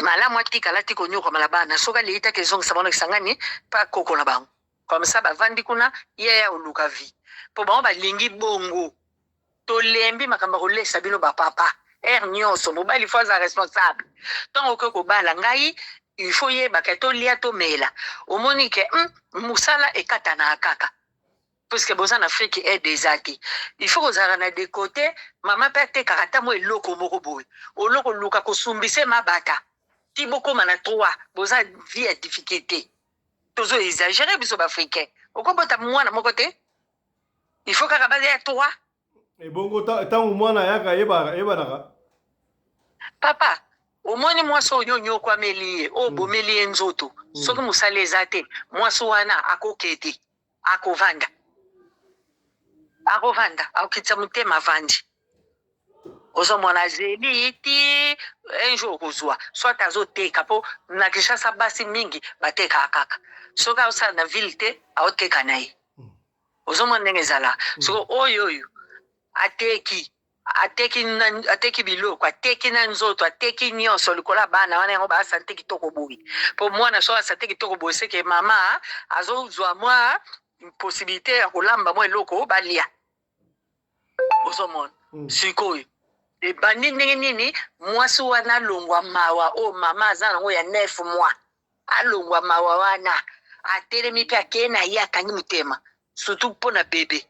malamu atikala tiko nyoko malabana soka liita ke zonga sabona kisangani pa koko na bango comme ça bavandi kuna ye ya oluka vi po bango balingi bongo tolembi makamba kolesa bino bapapa nyonso mobali faut aza responsable ntango okoki kobala ngai il faut yeba ke tolia tomela omoni ke musala ekatana kaka puisque boza na Afrique aide eza te il faut kozala na de côté mama mpe atekaka ata mo eloko moko boye oloko luka kosumbise mabata ti bokoma na 3 boza vie ya difficulté tozo exagéré biso baafricain okobota mwana moko te il faut kaka baza ya 3 ebongo ntango mwana yaka yebanaka papa omoni mwasi oyo onyokwameli ye oyo bomeli ye nzoto soki mosala eza te mwasi wana akoke te akovanda akokitisa motema avandi ozomona azeli ti un jour okozwa soit azoteka mpo na Kinshasa basi mingi batekaka kaka soki aosala na ville te aoteka na ye ozomona ndenge ezala soki oyo ateki biloko ateki na nzoto ateki nyonso likola bana wana yango baasante kitoko boye mpo mwana so asante kitoko boye seke mama azozwa mwa possibilité ya kolamba mwa eloko balia ozomona sikoyo ebandi ndenge nini mwasi wana alongwa mawa o mama aza nango ya 9 mois alongwa mawa wana atelemi mpe akeye na ye akangi motema surtout mpo na bebe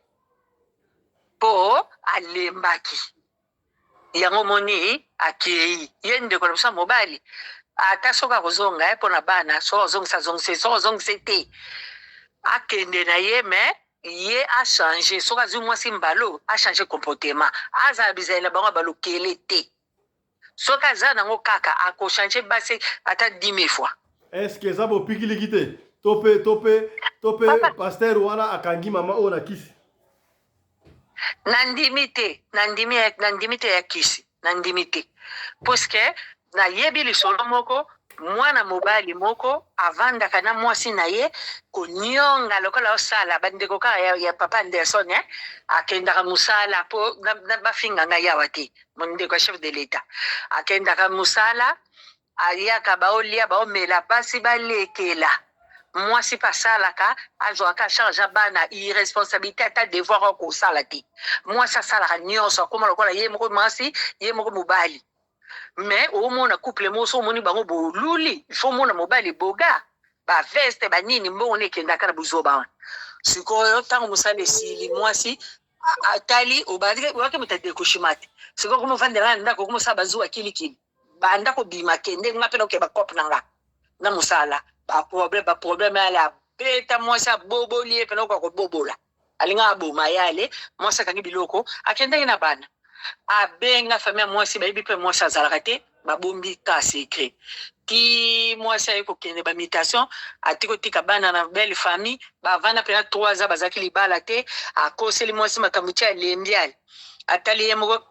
po alembaki yango moni akei ye ndeko na biso mobali ata soki akozonga mpo na bana soki ozongisa te akende na ye me ye achange soki azwi mwasi mbalo achange comportement azala bizali na bango balokele te soki aza nango kaka akochange basi ata 10 000 fois est-ce que eza bopikiliki te tope paster wana akangi mama oyo na kisi nandimi te ya kisi nandimi te puisque nayebi lisolo moko mwana mobali moko avandaka na mwasi na ye konyonga lokola osala bandeko kaka ya papa Anderson akendaka mosala mpo bafinga ngai awa te mondeko ya chef de l'etat akendaka mosala ayaka baolia baomela basi balekela mwasi pasalaka azwaka charge ya bana irresponsabilité ata devoir okosala te mwasi asalaka nyonso akoma lokola ye moko mwasi ye moko mobali mais omona couple moso omoni bango boluli il faut mona mobali boga baveste banini mbongo nekendaka na buzoba wana sikoyo ntango mosala esili mwasi atali obaki moto adekushima te sikoyo komovandela na ndako komosala bazwa kilikili banda kobima kende nga mpe nakokeba cope na nga na mosala baproblème ala beta mwasi aboboli ye mpe nakoka kobobola alinga aboma yale mwasi akangi biloko akendaki na bana abenga famille mwasi bayebi mpe mwasi azalaka te babombi ka secret ti mwasi aye kokende bamitation ati kotika bana na belle famille bavanda mpena 3 ans bazalaki libala te akoseli mwasi makambo ti alembi ale atali ye moko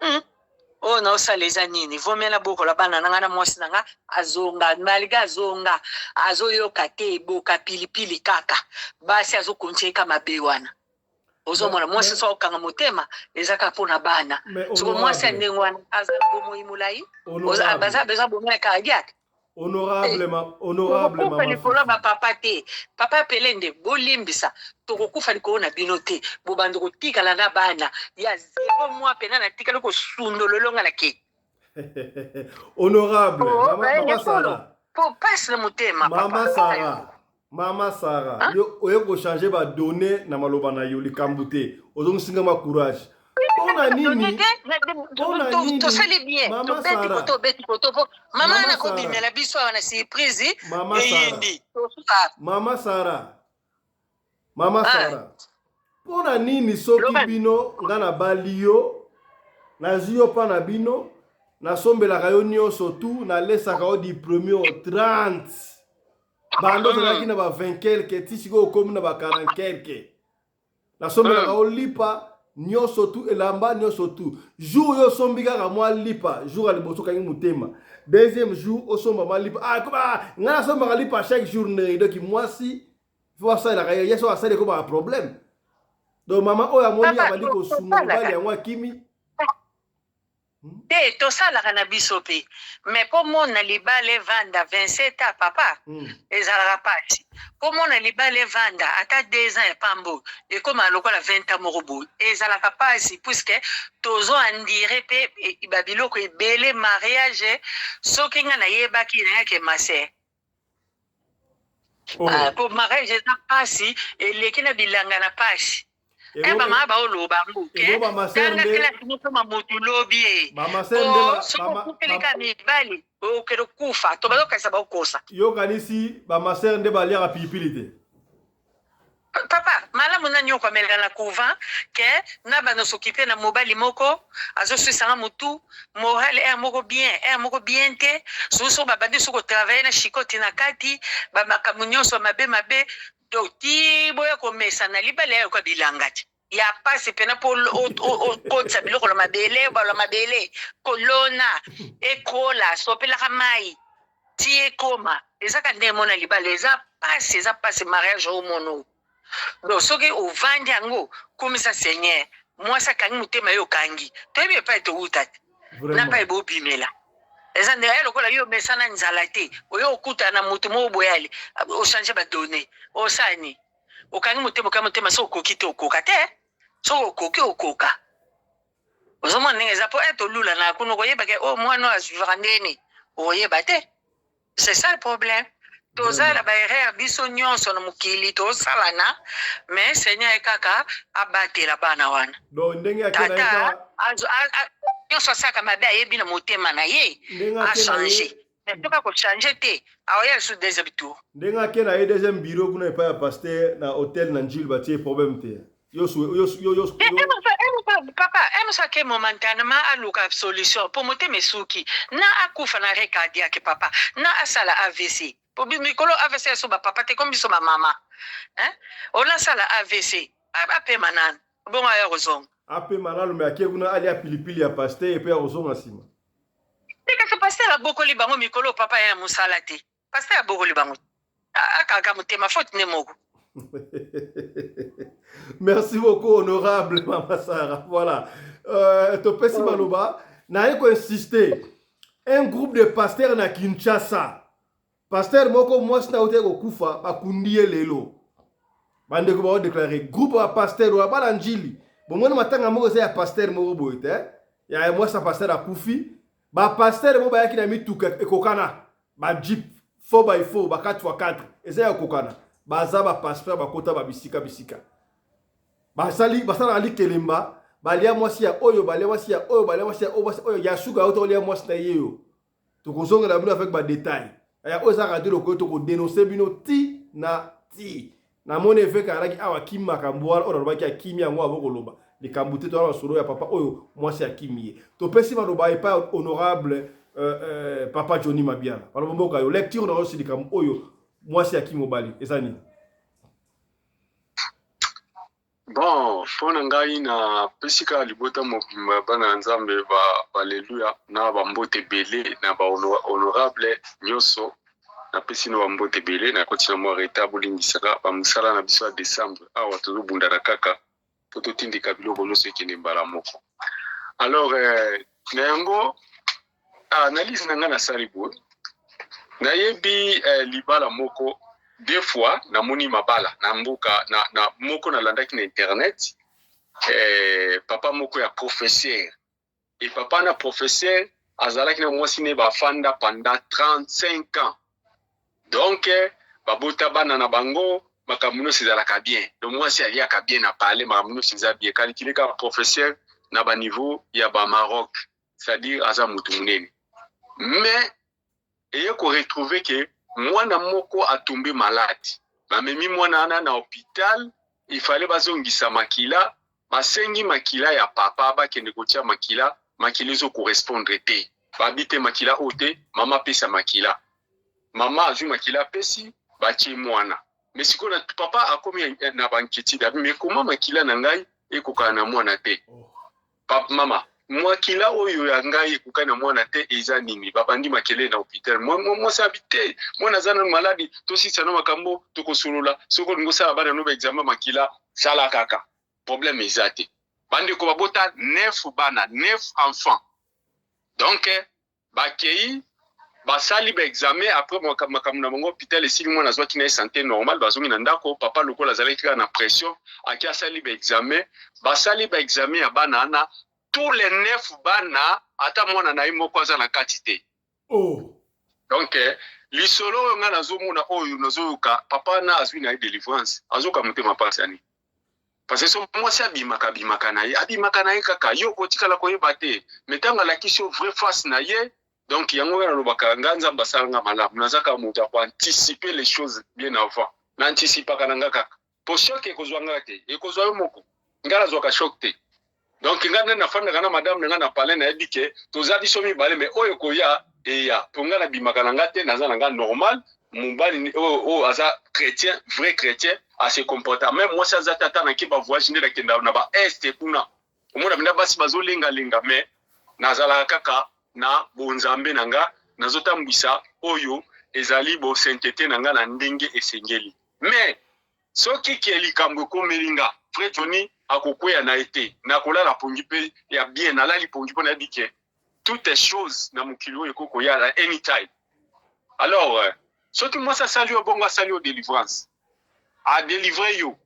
oyo naosala eza nini vomela bokola bana na nga na mwasi na nga azonga malika azonga azoyoka te eboka pilipili kaka basi azokontieka mabe wana ozomona mwasi so okanga motema ezaka mpona bana soko mwasi ya ndenge wana azala bomoi molai baza besoin bomoi ya cardiaque honorable likolo bapapa te papa apele nde bolimbisa tokokufa likolo na bino te bobandi kotikala na bana ya 0 mois pena natikali kosundololonga na ke honorable mama Sarah po passe le motema mama Sarah yo oyo kochange badonne na maloba na yo likambo te ozongisinga ma courage mpona nini tosali bien tobeti poto po mama nakobimela biso awa na surprise eyindi mama Sarah mpona nini soki bino nga na bali yo nazwi yo mpa na bino na sombelaka yo nyonso tu nalesaka yo du 1er au 30 bando ozalaki na ba 20 quelque ti sikoyo okomi na ba 40 quelque na sombelaka yo lipa nyonso tu elamba nyonso tu jour yo osombi kaka mwa lipa jour ya liboso okangi motema deuxième jour osomba mwa lipa ngai nasombaka lipa chaque journée donc mwasi fo asalelaka ye so asali ekobaka problème donc mama oyo amoni abandi kosunga mobali yango akimi te tosalaka na biso mpe mais mpo mona libala evanda 27 a papa ezalaka pasi mpo mona libala evanda ata 2 ans epambo ekóma lokola 20 ans moko boye ezalaka pasi puiske tozo andire mpe babiloko ebele mariage soki nga nayebaki nayake maser po mariage eza pasi eleki na bilanga na pasi bama baoloba mbuke tanga kelasi mokoma motu lobi e sokokupeleka mibali okende kufa to bazokasa bakokosa yokanisi bamaser nde baliaka pilipili te papa malamu nani okomela na couvent ke na banosokipe na mobali moko azoswisanga motu morale moko bien te soso babandi sokotravaille na shikoti na kati bamakambo nyonso mabe donc ti boya komesa na libala yayo kwa bilanga ti ya pasi pena po okotisa biloko la mabele kolona ekola sopelaka mai ti ekoma ezaka nde mona libala eza pasi mariage omono donc soki ovandi yango komisa seigneur mwasi akangi motema yo okangi toyebi epai towuta te na mpa ebe obimela eza nde ya lokola yo omesana nzala te oyo okuta na moto mo oboyali ochange badone osani okangi motema so okoki te okoka te so okoki okoka ozomona ndenge eza mpo tolula na kuno koyeba ke mwana oyo azvivaka ndeni okoyeba te c'est ça le problème tozala baerreur biso nyonso na mokili tosalana mais seigneur kaka abatela bana wana tata nyonso asaka mabe ayebi na motema na ye achange mais toka kochange te aoya lisusu deuxième tour ndenge ake na ye deuxième bureau kuna epai ya paster na hôtel na njile batie problème te papa emosake momentanément aluka solution po motema esuki na akufa na arrêt cardiaque papa na asala AVC po mikolo AVC eso bapapa te komi biso bamama olasala AVC apema nani bongo aya kozonga apema nalo me akie kuna alia pilipili ya paster epe ya kozonga nsima tekaka paster abokoli bango mikolo papa ya mosala te paster abokoli bango akaka motema faute ne moko. Merci beaucoup, honorable Mama Sarah. Voilà. Topesi Maloba, n'a pas insisté. Un groupe de pasteurs na Kinshasa. Pasteur Moko Mwasna Otego Kufa, Bakundie Lelo. Bande ko ba déclarer groupe de pasteurs wa balanjili. Bon moi matanga moko c'est pasteur Moko Boite. Ya moi sa pasteur a Kufi. Ba pasteur mo ba yaki na mituka ekokana. Ba jeep 4x4, ba 4x4. Eza ya kokana. Baza ba pasteur ba kota ba bisika. Basala ali kelemba, balia mwasi ya oyo, balia mwasi ya oyo, ya suga auto lia mwasi na yeyo. Tokozonga na bino avec ba détail. Ya oza radio loko to ko dénoncer bino ti. Na mone veka alaki awa kimma kambwala ora robaki akimi yango aboko loba. Le kambute to ala solo ya papa oyo mwasi akimi. To pesi maloba epa honorable papa Johnny Mabiala. Palo mboka yo lecture na osi likam oyo mwasi akimi obali. Ezani. Bon, pona ngai na pesika libota mobimba bana nzambe Alleluia na bambote belé na ba honorable nyoso na pesino bambote belé na kotina mo reta bolingisaka ba musala na biso ya décembre awa tozo bundara kaka poto tindika biloko nyonso ekende mbala moko. Alors nengo analyse na nga na salibo na yebi libala moko. Deux fois, na moni mabala, na mbuka, na moko na landaki na internet, papa moko ya professeur. Et papa na professeur, azalaki na mwasi ne bafanda pendant 35 ans. Donc, babota bana na bango, makamuno sizalaka bien. Donc, mwasi aliaka bien na parler, makamuno sizalaka bien. Kalikilika professeur na ba niveau ya ba Maroc, c'est-à-dire aza mutu munene. Mais, eye ko retrouver que mwana moko a tombé malade. Bamemi mwana ana na hôpital, il fallait bazongisa makila, basengi makila ya papa ba kende kotia makila zo correspondre te. babite makila ote mama pesa makila mama azwi makila pesi batie mwana mais sikoyo papa akomi na banketide mais comment makila na ngai ekokana na mwana te papa mama makila oyo ya ngai ekokana na mwana te eza nini babandi makele na hôpital mwasi abite mwana aza na maladi tosisa na makambo tokosolola soko ngosala bana no ba examen makila sala kaka problème eza te bandi ko babota 9 bana 9 enfants donc bakei basali ba examen après makambo na bango hôpital esili mwana azwaki na santé normale bazongi na ndako papa lokola azalaki na pression aki asali ba examen basali ba examen ya bana ana tous les 9 bana ata mwana na ye moko aza na kati te donc lisolo nga nazomona oyo nazoyoka papa na azwi na ye délivrance azoka motema pasi ani parce que so mwasi abimaka na ye kaka yo kotikala koyeba te metanga lakisi vrai face na ye donc yango na lobaka nganza basalanga malamu nazaka moto ko anticiper les choses bien avant na anticiper kana kaka po choc ekozwa ngate ekozwa yo moko ngala zoka choc te donc ngana na fanda kana madame nga na parler na ebike tozadi somi bale mais oyo koya eya ponga na bimaka na ngate naza na nga normal mubali aza chrétien vrai chrétien à se comporter même moi ça tata na ki ba voyage ndela kenda na ba est kuna omona binda basi bazolenga lenga mais nazala kaka na bonzambe nanga nazotambwisa oyo ezali bo sainteté nanga na ndenge esengeli mais soki keli kambo komelinga frère Johnny akokwea na été na kolala pongi pe ya bien na lali pongi pona dike toutes les choses na mukilo ekoko ya anytime alors soki moi ça sali au bongo sali au délivrance a délivrer yo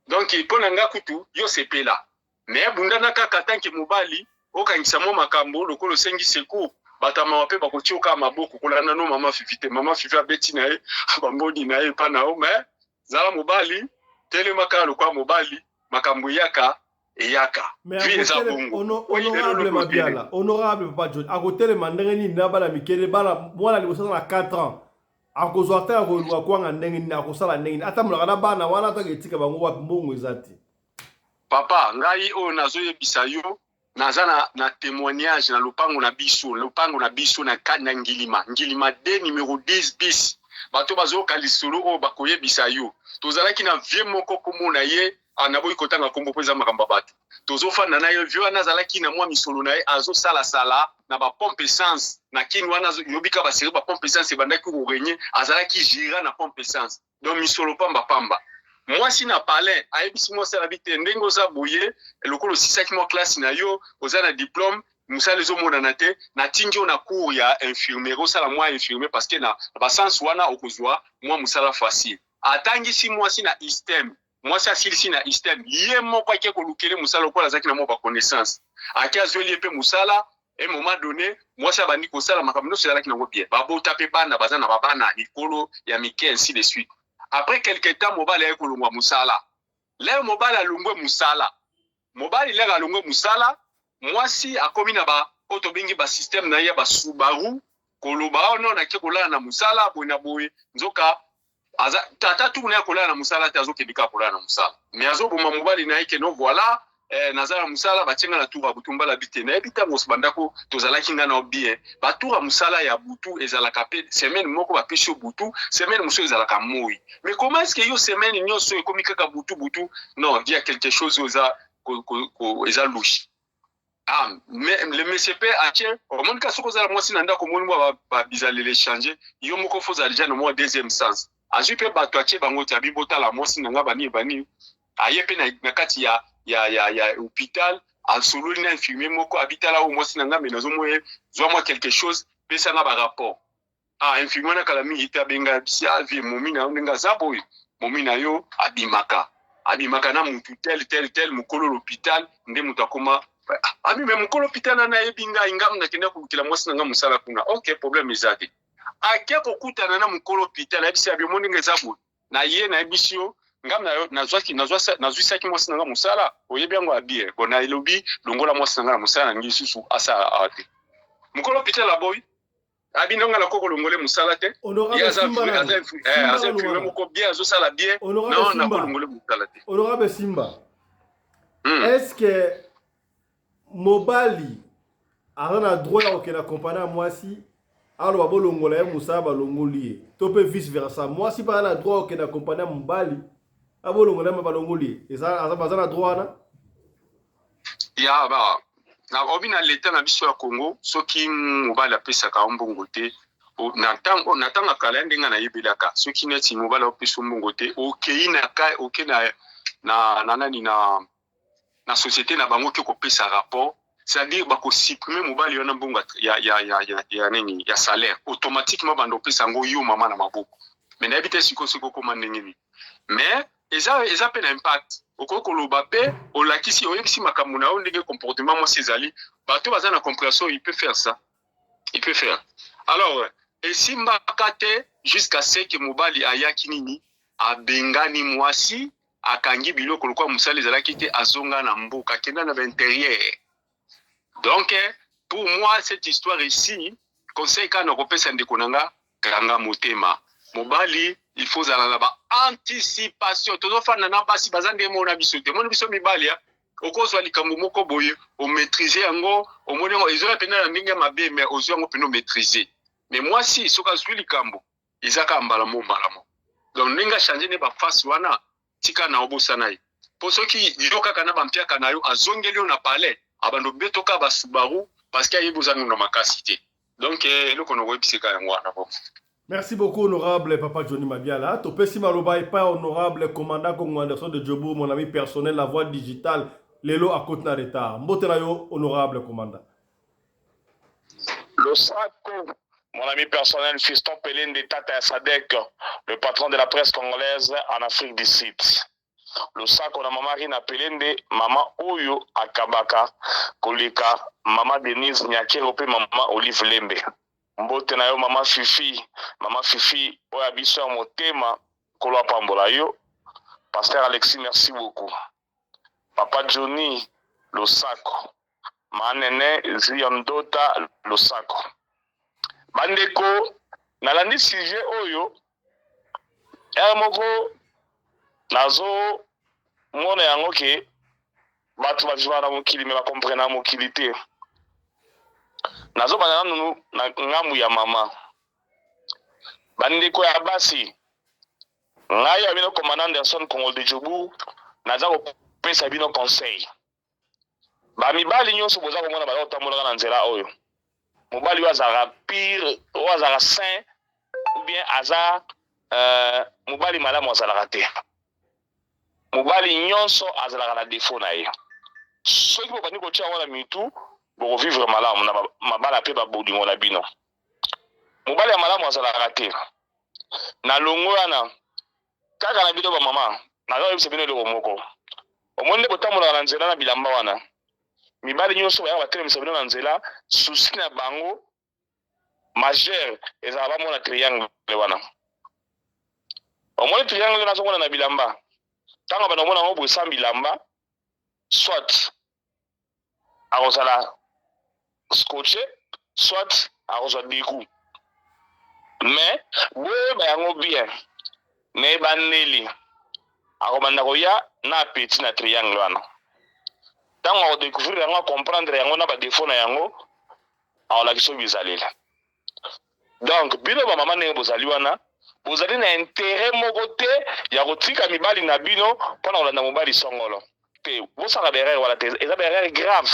donc pona nga kutu yo sepela mais bundana kaka tanki mobali okangisa mo makambo lokolo sengi secours batama wape bakotioka maboko kolana no mama fifite mama fifi abeti na ye bambodi na ye pa na o mais zala mobali telemaka lokwa mobali makambo yaka eyaka honorable Mabiala honorable Papa John akotele mandenge ni nabala mikele bala mwana libosa na 4 ans akozwa ta ko kwanga ndenge ni akosala ndenge ata mulaka bana wana taketika bango wapi mbongo ezati papa ngai o nazoyebisa yo nazana na témoignage na lupango na biso na kana ngilima de numéro 10 bis bato bazoka lisolo o bakoyebisa yo tozalaki na vie moko komona ye anaboyi kotanga kombo peza makamba bato tozofanda na ye vio anazalaki na mwa misolo na ye azosala na ba pompe essence na kini wana yobika basere ba pompe essence bandaki ko renye azalaki gira na pompe essence donc misolo pamba mwasi na palais ayebisi mwasi na bite ndengo za boye lokolo sisaki mo classe na yo oza na diplôme musala ezomona na te na tingi na cours ya infirmière osala mwa infirmier parce que na ba sens wana okozwa mwa musala facile atangisi mwasi na istem mwasi asilisi na istem ye moko ake kolukele musala okola zaki na mo ba connaissance ake azoli pe musala et moment donné mwasi abandi kosala makambo nyonso ezalaki nango bien babota pe bana baza na babana likolo ya mike ainsi de suite. Après quelque temps, mobali ya kolongwa musala. Leo mobali alongwe musala. Mobali leo alongwe musala. Mwasi akomi na ba oto bengi ba système na ya ba Subaru. Koloba ono na ke kolala na musala boina boy. Nzoka aza tata tu na kolala na musala te azokebika kolala na musala. Mais azoboma mobali na yake no voilà nazala musala batenga na tuba butumba la bite na ebita ngosbandako tozalaki nga na obie batura musala ya butu ezalaka pe semaine moko ba pesho butu semaine muso ezalaka moi mais comment est-ce que yo semaine nyoso ekomi kaka butu non il y a quelque chose oza eza louche mais le MCP atien au monde ka soko za moi sinanda ko moni ba bizalele changer yo moko foza déjà no mo deuxième sens ajupe bato atie bango tabi botala moi sinanga bani ayepe na kati ya hôpital en solo na infirmier moko habitala au moi sinanga menazo moye zwa moi quelque chose pesa na ba rapport infirmier na kala mi ita benga bisia vie momina ndenga zabo momina yo abimaka na mutu tel mukolo l'hôpital nde mutakoma me mukolo l'hôpital na ebinga ingam na kenda kulukila moi sinanga musala kuna OK problème ezate akia kokutana na mukolo l'hôpital abisia bi moninga zabo na ye na ebisio ngam nazwisaki mwasi nanga musala oyebi yango abie bona elobi longola mwasi nanga na musala ngi susu asa ate mukolo pita la boy abi nanga la koko longole musala te aza infirmier moko bien azosala bien non na longole musala te honorable Simba est-ce que mobali a droit à aucun accompagnant moi si alors ba longola ya musa ba longoli to pe vice versa moi si pas na droit aucun accompagnant mbali abo longola ma ba longoli et ça a droit na ya ba na obi na l'état na biso ya Congo soki mobali apesaka mbongo te natanga kala ndenga na yebelaka soki neti mobali apesa mbongo te okei na ka oke na nani na société na bango ke kopesa rapport, c'est-à-dire bako supprimer mobali wana mbongo ya nini ya salaire automatiquement bando pesa ngo yo mama na maboko mais na ebite siko koma ndenge mais eza pe na impact okoko loba pe olakisi oyebisi makambo na ndenge comportement moi Césali bato baza na compréhension il peut faire ça il peut faire alors et si mbakate jusqu'à ce que mobali ayaki nini abengani mwasi akangi biloko lokwa musali ezalaki te azonga na mboka kenda na l'intérieur. Donc pour moi cette histoire ici conseil kana kopesa ndeko nanga kanga motema mobali il faut zala ba anticipation todo fana na basi bazande mona biso te mona biso mibali ya okozwa likambo moko boye o maîtriser yango o moni ngo ezola pena na ndenge mabe mais ozwa ngo pena maîtriser mais moi si soka zwi likambo ezaka mbala mo donc ninga changer ne ba face wana tika na obosana yi po soki yoka kana bampiaka na yo azongeli na palais abando betoka ba Subaru parce qu'il y a besoin de makasité donc le kono webisika yango wana bo. Merci beaucoup, honorable Papa Johnny Mabiala. Topesi Maloba et pas honorable commandant Congo Anderson de Djobo, mon ami personnel, la voix digitale, Lelo à côte na retard. Mbotelayo, honorable commandant. Le Sako, mon ami personnel, Fiston Pelin de Tata Sadek, le patron de la presse congolaise en Afrique du Sud. Le Sako na Mama Rina Pelende, Mama Oyo Akabaka, Kolika, Mama Denise Nyakero, Mama Olive Lembe. Mbote na yo mama Fifi oya biso ya motema kolwa pambola yo Pasteur Alexis merci beaucoup Papa Johnny Losako manene Ziondota Losako bandeko nalandi sujet oyo moko nazo mona yango ke batu baviva na mokili me bakomprena na mokili te nazo bana nanu na ngamu ya mama bandeko ya basi ngai abino commandant Anderson Congo de Djobu naza ko pesa bino conseil ba mibali nyonso boza ko mona ba otambola na nzela oyo mobali wazara pire wazara saint ou bien aza mobali malamu azala te mobali nyonso azala na défaut na ye soki bo bani ko tia wana mitu pour vivre malamu na mabala pe ba bodingo na bino mobali ya malamu azala te na longo wana kaka na bino ba mama na yo yebisa bino loko moko omonde botambola na nzela na bilamba wana mibali nyonso baya batelemisa bino na nzela souci na bango majeur ezala bamona triangle wana omoni triangle na zongona na bilamba tanga bana omona ngo bosa bilamba soit arosala scotché soit arosala dégoût mais boye bayango bien ne baneli akomanda koya na petit na triangle wana tango ko découvrir yango comprendre yango na ba défaut na yango aola kiso bizalela donc bino ba mama ne bozali wana bozali na intérêt moko te ya kotika mibali na bino pona kolanda mobali songolo te bosala berere wala te eza berere grave.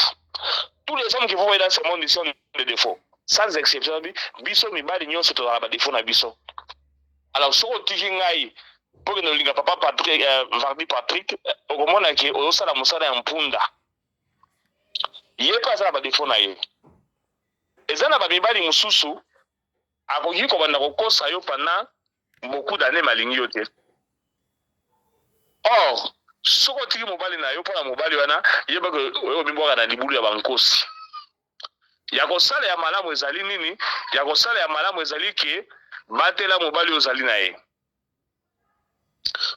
Tous les hommes qui vont dans ce monde sont des défauts. Sans exception, biso mibali nyonso to ba défaut na biso. Alors so tiki ngai pour que nous papa Patrick Vardi Patrick au komona ki o sala musala ya mpunda. Ye pa sala ba défaut na ye. Ezana ba mibali mususu akoki ko banda ko kosa yo pendant beaucoup d'années malingi yo te. Or soko tiki mobali na yo pona mobali wana yeba ko oyo bimboka na libulu ya bankosi ya kosala ya malamu ezali nini ya kosala ya malamu ezali ke batela mobali ozali na ye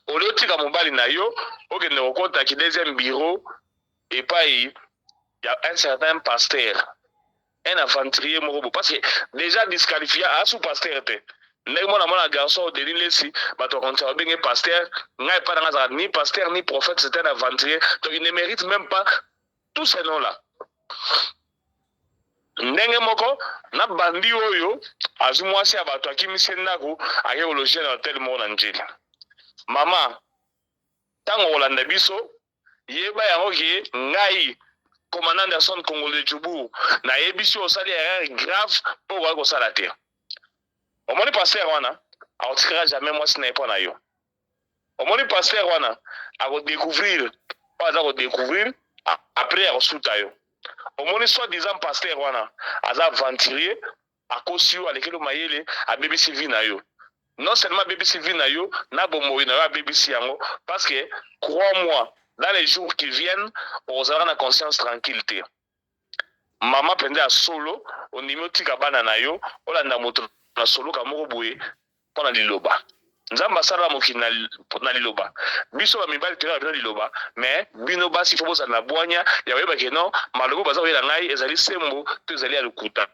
olotika mobali na yo okende kokota ki deuxième bureau et pas il y a un certain pasteur un aventurier moko parce que déjà disqualifié à sous pasteur te ndenge mona garçon de l'Ilesi bato konta bien pasteur ngai pas dans ni pasteur ni prophète c'est un aventurier donc il ne mérite même pas tous ces noms là ndenge moko na bandi oyo azwi mwasi ya bato akimisi ndako ake kologie na hotel moko na njeli mama ntango kolanda biso yeba yango ke ngai commandant Anderson Congolais Djoubou na yebisi osali erreur grave mpo okoki kosala te omoni paster wana akotikaka jamais mwasi na ye mpo na yo omoni paster wana akodécouvrir oyo aza kodécouvrir après akosuta yo omoni soit disant paster wana aza aventurier akosi yo alekeli mayele abebisi vi na yo non seulement abebisi vi na yo na bomoi na yo abebisi yango parce que crois-moi dans les jours qui viennent ozalaka na conscience tranquille te mama pende ya solo ondimi otika bana na yo olanda moto na solo ka moko boye mpo na liloba nzambe asala mokili na liloba biso bamibali toyaka bino liloba mais bino basi fo bozala na bwanya ya koyebake non malobo baza koyela ngai ezali sembo to ezali ya lokuta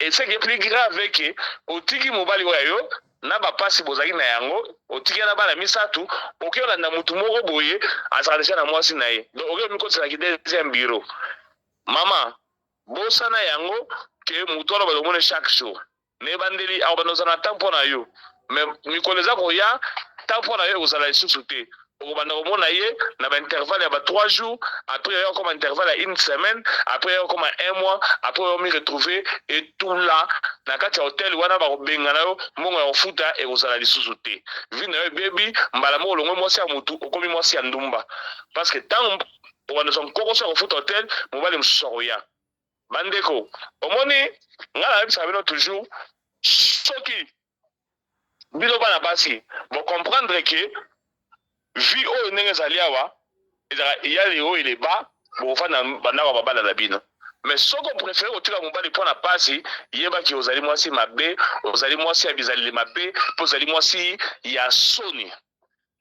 et ce qui est plus grave ke otiki mobali oyo yo na bapasi bozalaki na yango otiki na bana misatu oke olanda motu moko boye azalaka deja na mwasi na ye donc oke mikotiselaki deuxième bureau mama bosana yango ke motu wana bazomone chaque jour nebandeli awa bandozala na temps mpo na yo mais mikolo eza koya temps mpo na yo ekozala lisusu te okobanda komona ye na baintervalle ya 3 jours après oyo comme intervalle ya 1 semaine après oyo comme 1 mois après oyo mi retrouver et tout là na kati ya hotel wana bakobenga na yo mbongo ya kofuta ekozala lisusu te vi na yo ebebi mbala moko olongwe mwasi ya motu okomi mwasi ya ndumba parce que ntango obandoza mkokoso ya kofuta hotel mobali mosusu akoya bandeko omoni nga nayebisaka bino toujours soki bino bana basi bocomprendre ke vi oyo ndenge ezali awa eyali oyo eleba bokofanda bandako ya babala na bino mais soki opréféré kotika mobali mpo na pasi yebaki ozali mwasi mabe ozali mwasi ya bizaleli mabe mpo ozali mwasi ya soni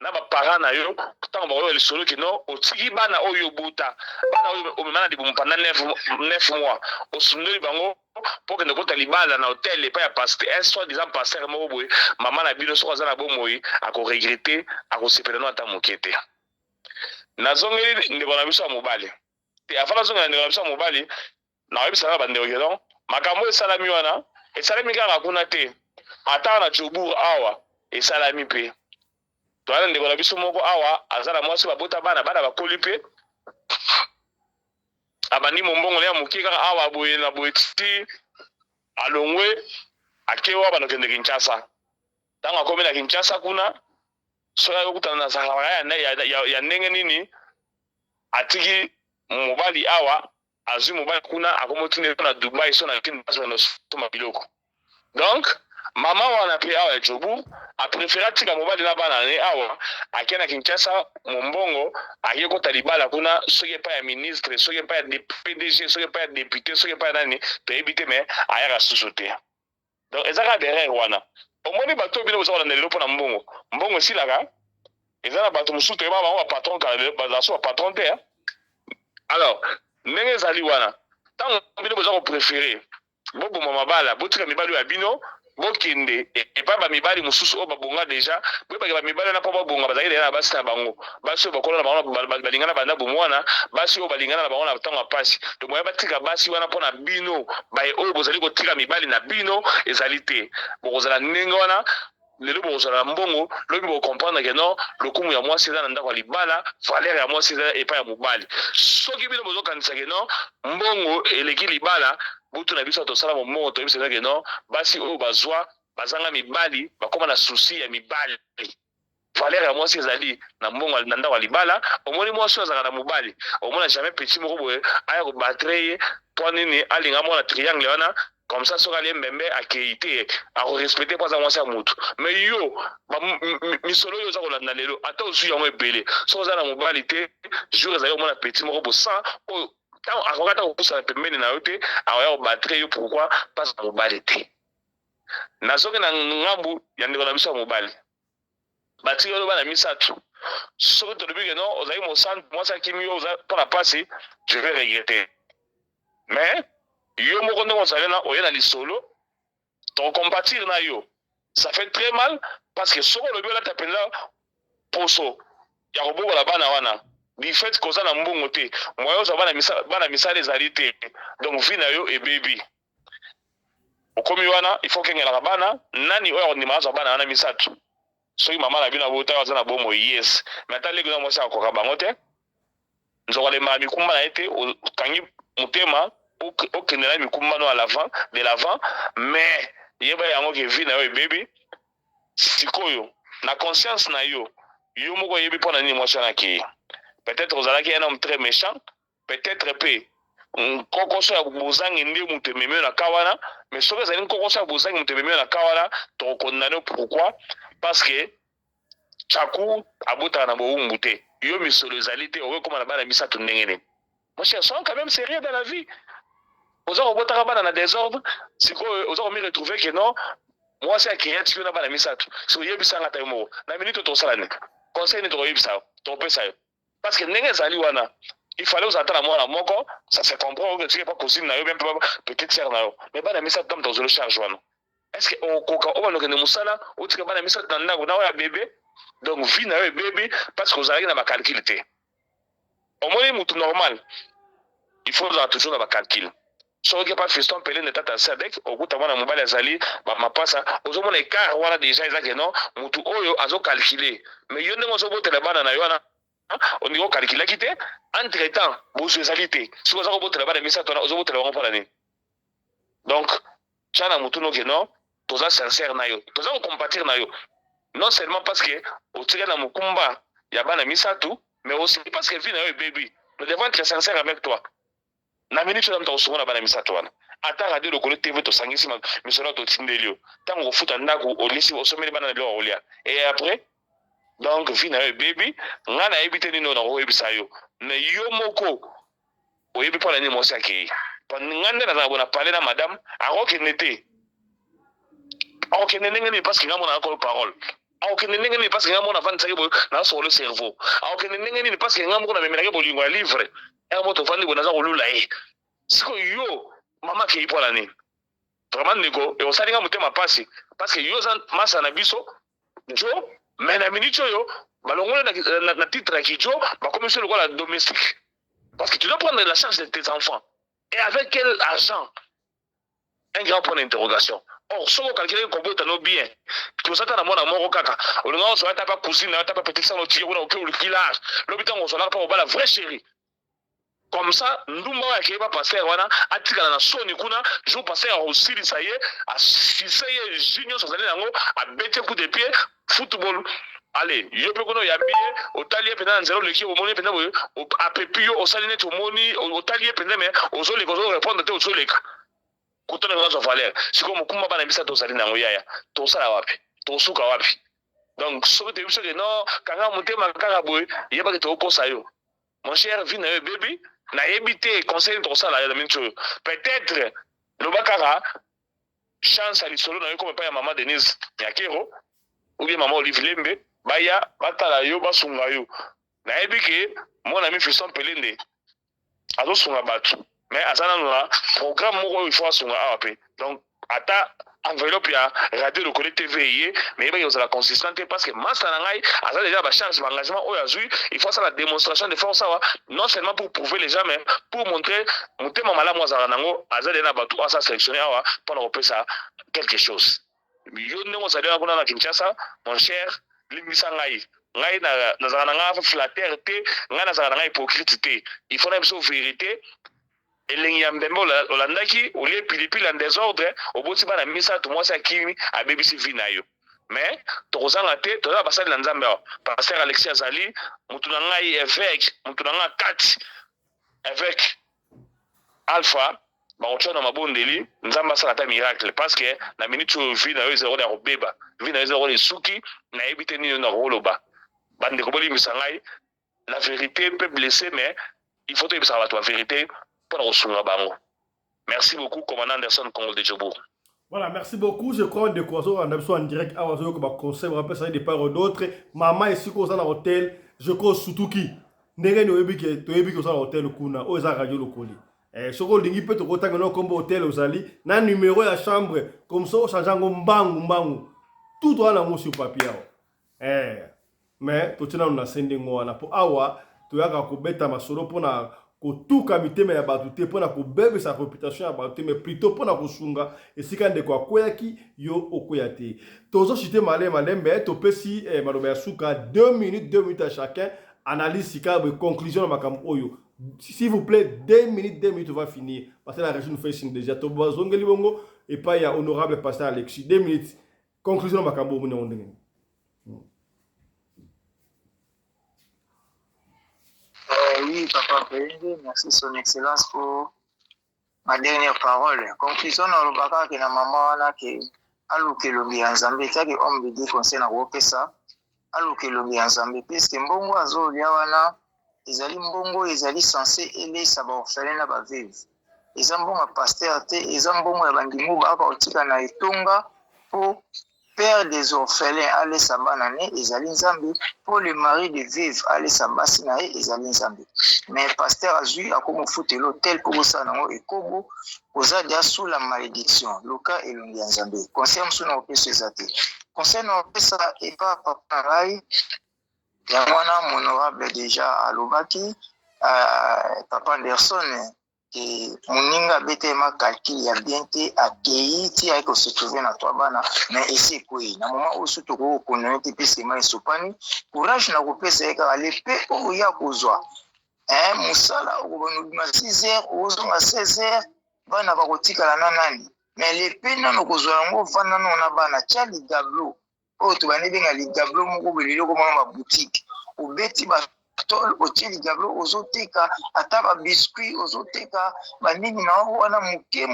na baparent na yo ntango bakoyoka lisolo kino otiki bana oyo obuta bana oyo omema na libumu pendant 9 mois osundoli bango mpo kende kota libala na hotel epai ya paster un soit disant paster moko boye mama na bino soki aza na bomoi akoregrete akosepela no ata moke te nazongeli ndeko na biso ya mobali te afa nazongela ndeko na biso ya mobali nakoyebisaka bandeko kedon makambo esalami wana esalami kaka kuna te ata na Djobour awa esalami mpe toana ndeko na biso moko awa aza na mwasi babota bana bakoli mpe abandi mombongo ya moke kaka awa boye na boye ti alongwe akewa banokende Kinshasa ntango akomi na Kinshasa kuna soki akokutana na sahara ya ndenge nini atiki mobali awa azwi mobali kuna akomotineli na Dubai so na kinasoma biloko donc mama wana mpe awa ya Djobour apréféré atika mobali na bana ne awa ake na Kinshasa mombongo ake kota libala kuna soki epai ya ministre soki epai ya PDG soki epai ya député soki epai ya nani toyebi te me ayaka susu te donc eza kaka derrière wana omoni bato oyo bino boza kolanda lelo mpo na mbongo esilaka eza na bato mosusu toyeba bango bapatron kala bazala so bapatron te alors ndenge ezali wana ntango bino boza kopréféré boboma mabala botika mibali oyo ya bino bokende epai bamibali mosusu oyo babonga deja boyebaki bamibali wana mpo babonga bazalaki deja na basi na bango basi oyo bakola na bango balingana banda bomwana basi oyo balingana na bango na ntango ya pasi to moya batika basi wana mpo na bino baye oyo bozali kotika mibali na bino ezali te bokozala ndenge wana lelo bokozala na mbongo lobi bokomprendre ke non lokumu ya mwasi eza na ndako ya libala valeur ya mwasi eza epai ya mobali soki bino bozokanisa ke non mbongo eleki libala butu na biso tosala momongo toyebisa ke non basi oyo bazwa bazanga mibali bakoma na susi ya mibali valeur ya mwasi ezali na mbongo na ndako ya libala omoni mwasi oyo azalaka na mobali omona jamais petit moko boye aya kobatre ye mpo nini alinga mwana triangle wana comme ça soki alie mbembe akei te akorespecte mpo aza mwasi ya motu mais yo misolo oyo oza kolanda lelo ata ozwi yango ebele soki oza na mobali te jour ezali omona petit moko bosan oyo akoki ata kopusana pembeni na yo te akoya kobatre yo pourkui mpasa mobali te nazoki na ngambu ya ndeko na biso ya mobali batiki oyo bana misato soki tolobi ke non ozali mosantu mwasi akimi yo mpo na pasi je vais regretter mais yo moko ndenge ozali na oye na lisolo tokocompatire na yo ça fait très mal parce que soki olobi olata mpenza poso ya kobokola bana wana du fait que ça na mbongo te moyo za bana misala ezali te donc vie na yo ebebi okomi wana il faut kengela bana nani oyo ni maza bana na misato soki mama na bina bota waza na bomo yes mais ata leki na mwasi akoka bango te nzoka le mami kumba na ete kangi mutema okendela mikumba no à l'avant de l'avant mais yeba yango ke vie na yo ebebi sikoyo na conscience na yo yo moko yebi pona nini mwasi na ki peut-être ozalaki un homme très méchant peut-être pe kokoso ya bozangi nde mutu memeo na kawana mais soki ezali kokoso ya bozangi mutu memeo na kawana tokokondane pourquoi parce que chaku abotaka na bowumbu te yo misolo ezali te okokoma na bana misato ndenge nini mon cher soyons quand même sérieux dans la vie oza kobotaka bana na désordre sikoyo oza komi retrouver que non mwasi akeyati yo na bana misato so oyebisanga ta yo moko na minute tosala nini conseil nini tokoyebisa yo topesa yo parce que ndenge ezali wana il fallait aux attendre moi la moko ça se comprend que tu n'es pas cousine na yo même pas petite sœur na yo mais bana misato tam tozolo charge wana est-ce que okoka obanoke ne musala otika bana misato na ndako na oya bébé donc vie na yo bébé parce que ozalaki na bacalcul te omoni mutu normal il faut toujours na bacalcul soki pas fiston pelé ne tata sadek okuta mwana mobali azali bamapasa ozomona écart wana déjà ezaki non mutu oyo azocalculer mais yo ndenge ozobotela bana na yo wana on dit calculer qui était entre temps bozo ezali te soki oza kobotela bana misato wana ozobotela bango mpona nini donc tia na mutu noke non toza sincère na yo toza kocompatir na yo non seulement parce que otika na mokumba ya bana misato mais aussi parce que vie na yo baby nous devons être sincères avec toi na minute na mta osonga na bana misato wana ata radio lokolo tv tosangisi misolo totindeli yo ntango ofuta ndako olisi osomeli bana na biloko olia et après donc vie na yo baby nga na yebi te nini na oyebisa yo na yo moko oyebi mpona nini mwasi akei nga nde nazala bona pale na madame akokende te akokende ndenge nini parce que nga mona akolo parole akokende ndenge nini parce que nga mona avandisaki boyo nasokolo cerveau akokende ndenge nini parce que nga moko namemelaki bolingo ya livre yango moto ovandi boyo naza kolula ye siko yo mama akei mpona nini vraiment ndeko eosalinga motema pasi parce que yo oza masa na biso jo mais na minute oyo balongole na titre ya kijo bakomi lokola domestique parce que tu dois prendre la charge de tes enfants et avec quel argent un grand point d'interrogation or soki okalkile kobota no bien tosata na mwana moko kaka olinga ozoya ta pa cousine na ta pa petite sœur otiki kuna oke olukilage lobi ntango ozolaka mpa kobala vrai chéri comme ça ndumba oyo akeye ba paster wana atikala na soni kuna jour paster akosilisa ye asise ye jus nyonso azali nango abeti coup de pied football allez yo mpe kuna oyambi ye otali ye mpenza na nzela oleki omoni ye mpenza boye apepi yo osali neti omoni otali ye mpenza me ozoleka ozorépondre te ozoleka kutana ngazo valeur siko mokumba bana bisa tozali nango yaya tosala wapi tosuka wapi donc soki toyebi soki non kanga motema kaka boye yebaki tokoposa yo mon cher vie na yo baby nayebi te conseil tokosala ya na minute oyo peut-être loba kaka chance ya lisolo na yo koma epai ya mama Denise Nyakero ou bien mama Olive Lembe baya batala yo basunga yo nayebi ke mon ami Fiston Pelende azosunga bato mais azana na programme moko oyo il faut asunga awa pe donc ata enveloppe ya radio lokole TV ye mais yeba yozala consistante parce que masa na ngai aza déjà ba charge ba engagement oyo azui il faut ça la démonstration de force awa non seulement pour prouver les gens mais pour montrer motema malamu azala nango aza déjà bato asa sélectionner awa pour repesa quelque chose yo ndenge ozali kuna na Kinshasa mon cher limbisa ngai nazala na nga flatteur te ngai nazala na nga hypocrite te il faut na biso vérité elengi ya mbembe olandaki olie pilipili en désordre oboti bana misato mwasi akimi abebisi vi na yo mais tokozanga te toza basali na nzambe awa pasteur Alexis azali mutu na ngai évêque mutu na ngai kati évêque alpha bakotiana mabondeli nzambe asala ta miracle parce que na minute oyo vi na yo ezaloko ya kobeba vi na yo ezaloko esuki nayebi te nini na koloba bandeko bolimbisa ngai la vérité peut blesser mais il faut toyebisa bato la vérité. Merci beaucoup, commandant Anderson Congo de Djobour. Voilà, merci beaucoup. Je crois que on a besoin en direct à Oazo, comme un conseil, on rappelle ça des part d'autres. Maman ici, qu'on dans l'hôtel, je crois surtout qui. N'est-ce pas que l'hôtel Kuna, aux radio locaux. Ce qu'on dit, peut être autant que nous comme hôtel aux Ali, n'a numéro de la chambre, comme ça, changeant comme bang. Tout doit l'amour sur papier. Mais, tout le monde a sendé moi pour Awa. toyaka kobeta masolo pona kotuka mitema ya bato te pona kobebe sa réputation ya bato te mais plutôt pona kosunga esika ndeko akweyaki yo okweya te tozo cité malembe topesi maloba ya suka 2 minutes à chacun analyse sika conclusion na makambo oyo. S'il vous plaît, 2 minutes, on va finir. Parce que la région nous fait signe déjà. Toba Zongeli Bongo et pas il y a honorable pasteur Alexis. 2 minutes. Conclusion de Makambo. Oui, Papa Président, merci son excellence pour ma dernière parole. Conclusion dans le baka que na maman wana que aluke lobi ya Nzambe taki homme de Dieu conseil na kopesa aluke lobi ya Nzambe puisque mbongo azo lia wana ezali mbongo ezali censé elesa ba orphelin na ba veuve eza mbongo pasteur te eza mbongo ya bandimu baka otika na etonga pour père des orphelins alesa bana ne ezali Nzambe pour le mari de veuve alesa basi na ye ezali Nzambe mais pasteur azui akomofuta l'hôtel pour ça nango ekobo oza dia sous la malédiction loka elongi ya Nzambe conseil msu na opesa ezate conseil na opesa epa papa rai ya mwana honorable déjà alobaki papa Anderson que moninga bete ma calcul ya bien te akei ti ay ko se trouver na toi bana mais essayer quoi na moment où surtout ko connaître pese ma sopani courage na kopesa eka lepe o ya kozwa musala o bonu ma 6h o zonga 16h bana ba kotikala na nani mais lepe na no kozwa ngo vana no na bana chali gablo o to bani benga li gablo moko belelo ko ma boutique o beti ba tol oteli gablo ozoteka ata ba biscuit ozoteka banini na wana muke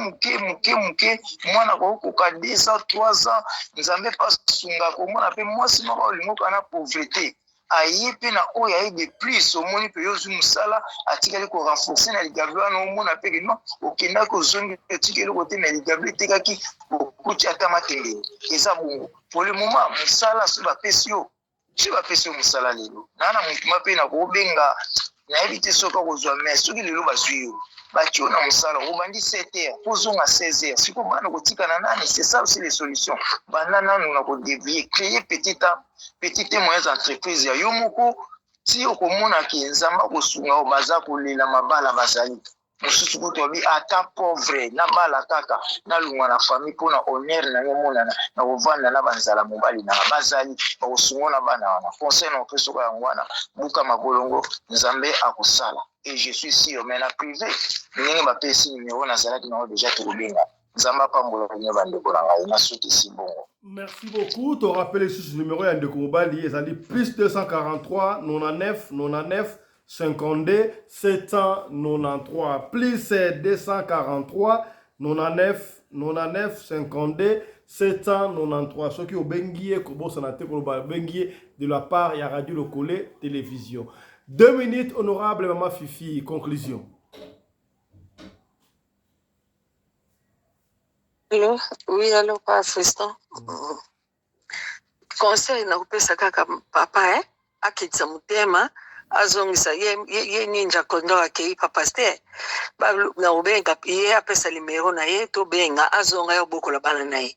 mwana ko koka 2 ans 3 ans Nzambe pasunga ko mona pe mwasi moko olingo kana pauvreté ayepe na oya ye de plus omoni pe yozu musala atikali ko renforcer na ligablo na omona pe que non okenda ko zongi etikeli ko te na ligablo tekaki okuti ata matende eza bongo pour le moment musala so ba pesio si va faire musala lelo nana mutuma pe na ko benga na éviter soka kozwa mais soki lelo bazwi batio na musala obandi 7h pozonga 16h siko bana kotika na nani c'est ça aussi les solutions banana na ko dévier créer petite moyenne entreprise ya yo moko ti okomona ki Nzamba kosunga o baza kolela mabala bazali mosusu kutu abi ata pauvre na bala kaka na lungwa na famille pona honneur na yo mona na kovanda na banzala mobali na bazali bakosungona bana wana conseil na peso ka ngwana buka mabolongo Nzambe akosala et je suis sûr mais na privé ndenge ba pesi numéro na zalaki na déjà tokobenga Nzamba pambola nyo bande kolanga na suti si bongo. Merci beaucoup. Tu rappelles ce numéro ya ndeko mobali ezali plus 243 99 52 793 plus 243 99 52 793 ce qui au bengie kobo sanate ko bengie de la part ya Radio Lokole télévision. 2 minutes honorable maman Fifi conclusion. Allô, oui, allô, pas Fiston. Conseil na kupesa kaka papa akitsa mutema azongisa ye ninja kondo ake papa ste ba na ubenga ye apesa limero na ye to benga azonga yo boko la bana naye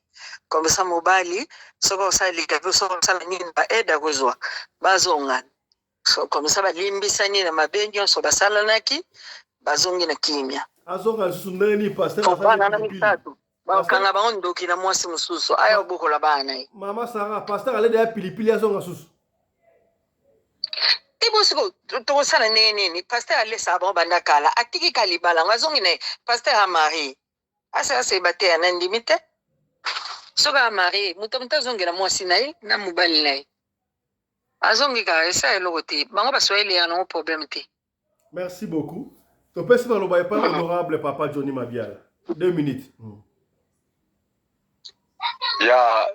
comme ça mobali soko sali ka soko sala nini ba eda kozwa bazonga so comme ça ba limbisa nini na mabenjo so basala naki bazongi na kimia azonga suneni pasteur bana na mitatu ba kanga ba ondoki na mwasi mususu ayo boko la bana naye mama Sarah pasteur ale de pilipili azonga susu Ibosiko to sala nene pasteur ale sabon banda kala atiki kalibala ngazongi ne pasteur Amari asa se bate ya ndimite soka Amari mutomta zongi na mwasi naye na mobali naye azongi ka esa eloti bango baswahili ya no problème te. Merci beaucoup. To pesi na loba pas honorable papa Johnny Mabiala 2 minutes. Ya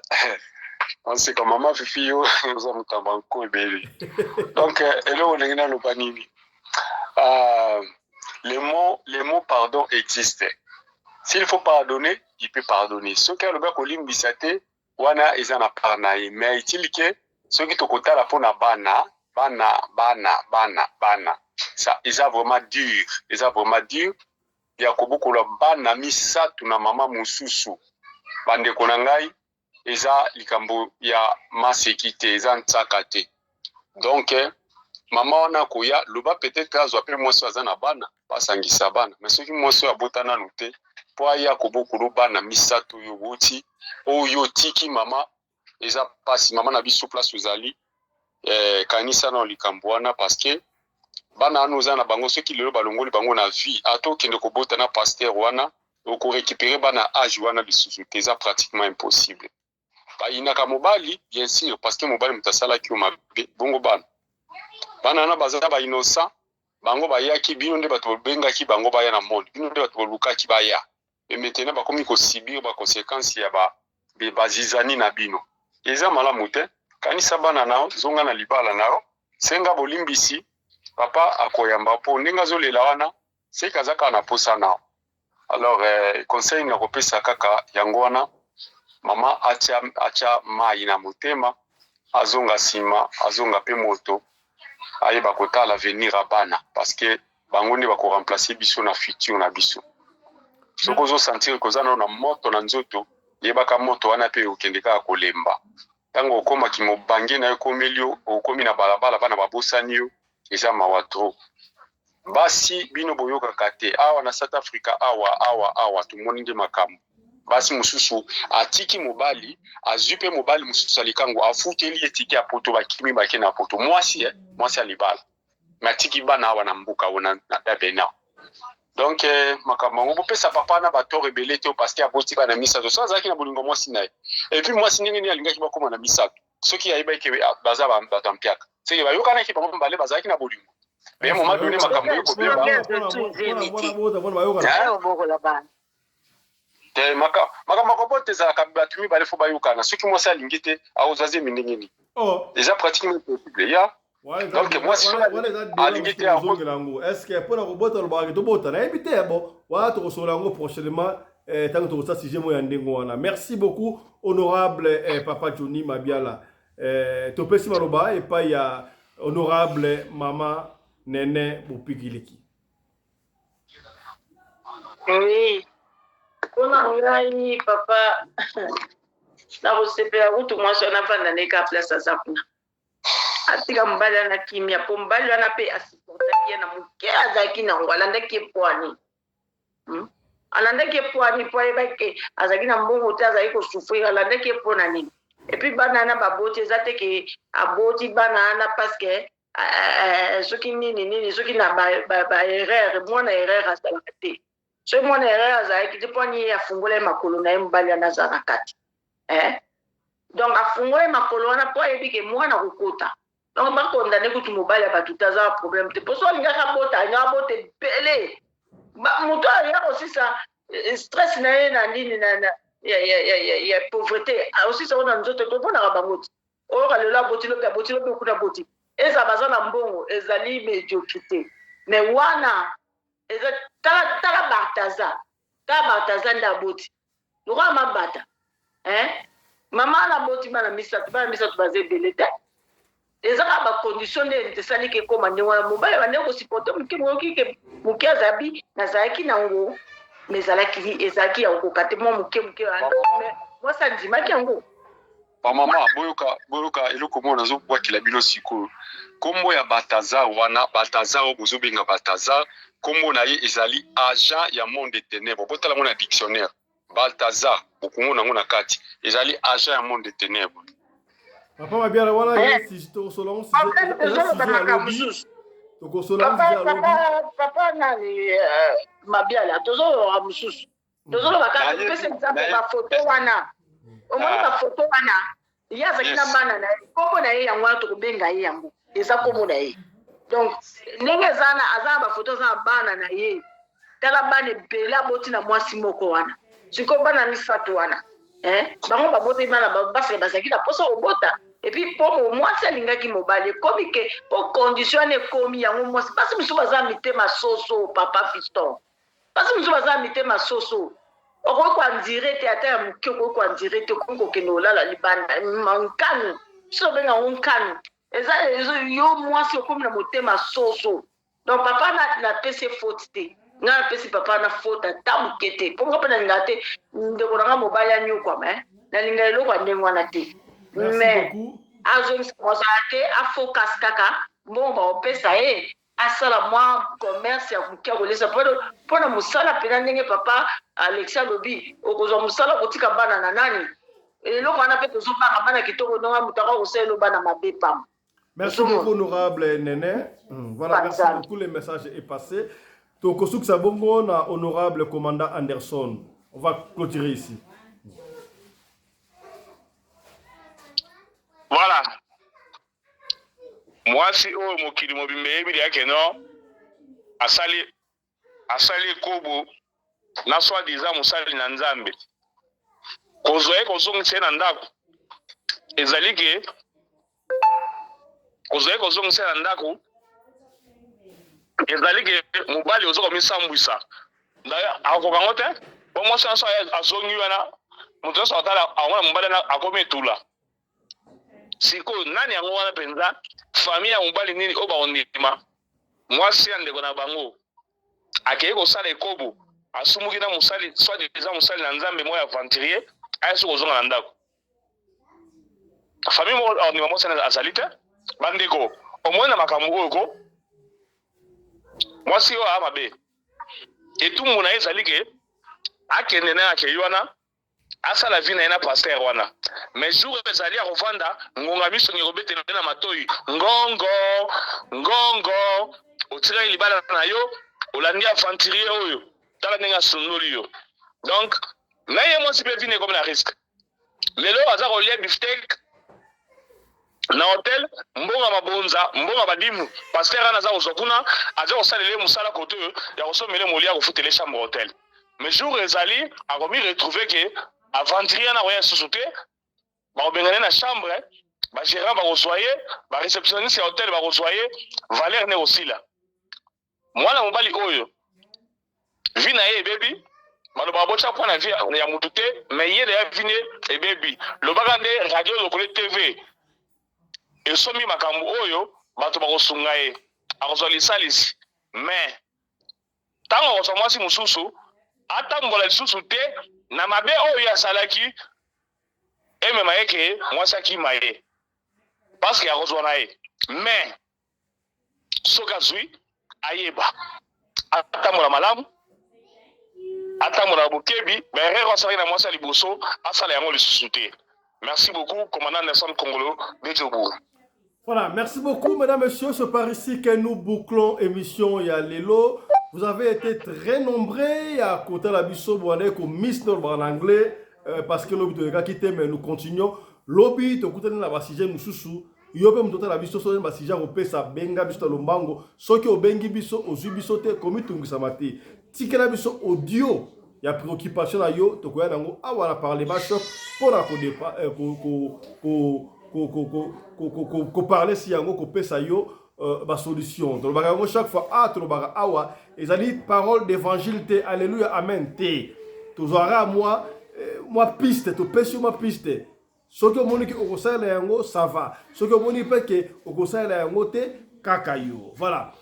on sait que maman Fifi yo za mutambanko ebeli. Donc elo ngina loba nini. Les mots pardon existent. S'il faut pardonner, il peut pardonner. Ce qui est le gars kolimbisate wana ezana parnaï mais itilike ce qui tokota la pona bana ça ils a vraiment dur. Ils a vraiment dur. Yakobo ko la bana misatu na mama mususu. Bande konangai eza likambo ya masekite eza ntsaka te. Donc mama wana koya loba peut-être azwa pe mwasi aza na bana basangisa bana mais soki mwasi abota nanu te po aya kobokolo bana misato oyo boti oyo tiki mama eza pasi mama na biso place ozali kanisa na likambo wana parce que bana anu oza na bango soki lelo balongoli bango na vie ato okende kobota na pasteur wana okorécupérer bana âge wana lisusu te eza pratiquement impossible bayinaka mobali bien sûr parce que mobali mutasalaki yo mabe bongo bana na baza ba innocent bango bayaki bino nde bato bengaki bango baya na monde bino nde bato lukaki baya et maintenant bakomi ko subir ba conséquences ya bazizani na bino eza malamu te kanisa bana nao zonga na libala nao senga bolimbisi papa akoyamba po ndenge azolela wana se kazaka na posa nao alors conseil na kopesa kaka yango wana mama acha mai na motema azonga sima azonga pe moto ayeba kotala l'avenir a bana parce que bango nde bako remplacer biso na futur na biso soko zo sentir koza na moto na nzoto yebaka moto wana pe okendeka kolemba tango okoma kimobange na yo komelio okomi na balabala bana babosani yo eza mawatro basi bino boyoka kate awa na South Africa awa tumoni nde makambo basi mususu atiki mobali azupe mobali mususu alikango afuteli etiki ya poto bakimi bake na poto mwasi alibala matiki bana awa na mbuka ona na dabena donc makambo ngo pesa papa na bato rebelle te parce que aboti bana misato so azaki na bolingo mwasi naye et puis mwasi ndenge ni alingaki bakoma na misato soki ayiba ke baza ba batampiaka c'est ba yokana ki bango mbale bazaki na bolingo mais moment donné makambo yo kobeba te makambo bote za kabatu mi bale fo bayokana soki mwasi alingi te aozaze mindengeni déjà pratiquement possible ya donc moi si est-ce que pour la robota le bagage de bota na éviter bon voilà to solango prochainement tant que ça sujet mo yandengo wana merci beaucoup honorable papa Johnny Mabiala to pesi maloba et pas ya honorable mama Nene Bopikiliki. Oui kuna ngai papa na bosepela kutu mwasi wana vanda neka place azakuna atika mbali na kimia po mbali wana pe asipotaki na muke azaki na ngwala ndeke pwani alandeke pwani po ebake azaki na mbongo te azaki ko souffrir alandeke pona nini et puis banana baboti ezate ke aboti banana parce que soki nini soki na ba erreur mwana erreur asalaka te so mwana erreur azaki te pwani afungula makolo na mbali na zana kati donc afungula makolo wana po ebike mwana kokota donc ba condamné kutu mobali ya batutaza problème te poso ngaka bota nya bote pele moto ya aussi ça stress na ye na nini na ya pauvreté aussi ça on a nzoto to bona bangoti o ka lela botilo pe kuna boti eza bazana mbongo ezali médiocrité mais wana eza tala Balthazar nda boti lora mabata mama na boti bana misatu baze belete ezaka ba condition de sali ke koma ne wana mobile bane ko supporter muke azabi na zaki na ngo mezalaki ezaki ya ko kate mo muke ando moi ça ndima ki ngo pa mama boyoka eloko mona zo kwa kila bilo siko kombo ya Balthazar wana Balthazar bozo benga Balthazar kombo na ye ezali agent ya monde des ténèbres botala mona dictionnaire Balthazar bokumona ngona kati ezali agent ya monde des ténèbres. Papa Mabiala wala si to solon si to solon papa nani Mabiala tozo amususu tozo baka pesa exemple ba photo wana omona ba photo wana ya zakina bana na kombo na ye ya ngwa to kubenga ye yango eza kombo na ye donc ndenge zana azaba ba photo za bana na ye tala bana bela boti na mwasi moko wana siko bana ni fatu wana bango babota bana basi bazaki na poso obota et puis pour moi c'est lingaki mobali comme que pour conditionner comme yango moi parce que musuba mitema soso papa fiston parce que musuba mitema soso oko kwa ndire te ata muke ko ndire te kongo kenola la libanda mankanu so benga onkanu eza yo moi c'est comme na motema soso donc papa na pese faute te na pese papa na faute ta mukete pongo pa na ngate ndeko na mobali anyu kwa na lingelo kwa ndengwa na te mais azo msate a focus kaka mbongo baopesa ye asala mwa commerce ya moke kolesa mpona mosala mpena ndenge papa Alexis alobi okozwa mosala kotika bana na nani eloko wana mpe tozobanga bana kitoko ndonga moto akakosala bana mabe pamba. Merci beaucoup, honorable Néné. Voilà, merci beaucoup. Le message est passé. Tokosouk Sabongo, honorable commandant Anderson. On va clôturer ici. Voilà. Moi, si oh mokili mobimbe yebi yake no asali kobo na soi disant musali na nzambe. Kozoe kozongisa na ndako. Ezali ke kozoe kozongisa na ndako. Ezali ke mobali ozoko misambwisa. Ndaya akoka ngote bo mwasa so azongi wana mutu so atala awona mobali na akometula. Siko nani yango wana penza famille ya mobali nini oba ondima mwasi ya ndeko na bango akeye kosala ekobo asumuki na musali soit déjà musali na nzambe moya aventurier ayeso kozonga na ndako famille mo ondima mwasi na azali te bandeko omona makambo oyo ko mwasi oyo amabe etumbu na ye ezali ke akende na akeye wana asala vie na ye na paster wana mais jour ezali ya kovanda ngonga miso ngekobetela na matoi ngongo otira libala na yo olandi aventurier oyo tala ndenge asundoli yo donc na ye mwasi mpe vie ekomi na risque lelo aza kolia biftek na hotel mbonga mabonza mbonga badimu paster ana aza kozwa kuna aza kosalela ye mosala kote oyo ya kosomela molia kofutela chambre hotel mais jour ezali akomi retrouve ke aventurier na koya susu te bakobengane na chambre bagérant bakozwa ye baréceptionniste ya hotel bakozwa ye valeur ne osila mwana mobali oyo vi na ye ebebi maloba botya mpo na vi ya mutu te mais ye deya vi ne ebebi lobaka nde radio lokole tv esomi makambo oyo bato bakosunga ye akozwa lisalisi mais ntango akozwa mwasi mosusu atambola lisusu te na mabe oyo asalaki emema ye ke mwasi akima ye parce que akozwa na ye mais soki azwi ayeba atambola malamu atambola bokebi baerreur asalaki na mwasi ya liboso asala yango lisusu te. Merci beaucoup commandant Nelson Kongolo de Djobourg. Voilà, merci beaucoup mesdames et messieurs, c'est par ici que nous bouclons émission Yalelo. Vous avez été très nombreux à côté de la biso avec Miss Norba en anglais parce que l'objet de quitté mais nous continuons. L'objet de côté de la basije mususu, yope mtoto la biso so basija opesa benga biso lombango, soki obengi biso ozu biso te komi tungisa mati. Tikela biso audio ya préoccupation na yo to koya nango awa na parler ba shop pour la ko parler si yango ko pesa yo ba solution to ba chaque fois to ba awa ezali parole d'évangile te alléluia amen te to zara moi piste to pesi moi piste soki omoni ki okosala yango ça va soki omoni pe ke okosala yango te kaka yo voilà.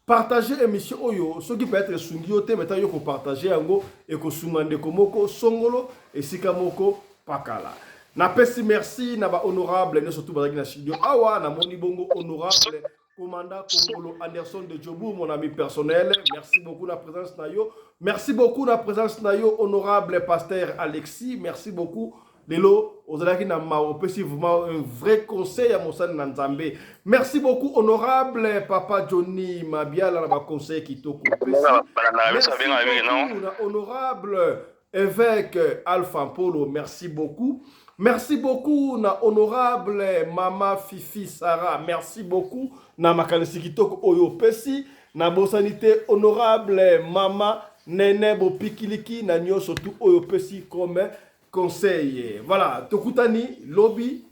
Partager émission oyo ce qui peut être sungiote maintenant yo ko partager yango et ko sungande komoko songolo et sikamoko pakala. Na pesi merci na ba honorable ne surtout bazaki na studio awa na moni bongo honorable commandant Kongolo Anderson de Djobourg mon ami personnel. Merci beaucoup la présence na yo. Merci beaucoup la présence na yo honorable pasteur Alexis. Merci beaucoup. Lelo, ozalaki na maopesi vraiment un vrai conseil à Moussa Nanzambe. Merci beaucoup, honorable Papa Johnny Mabiala, na conseil qui t'a coupé. Merci beaucoup, honorable évêque Alpha Polo. Merci beaucoup. Merci beaucoup, na honorable Mama Fifi Sarah. Merci beaucoup, na makanisi qui t'a oyo pesi. Na bosanité, honorable Mama Nene Bopikiliki, na nyo surtout oyo pesi comme conseil. Voilà, Tokutani, lobby,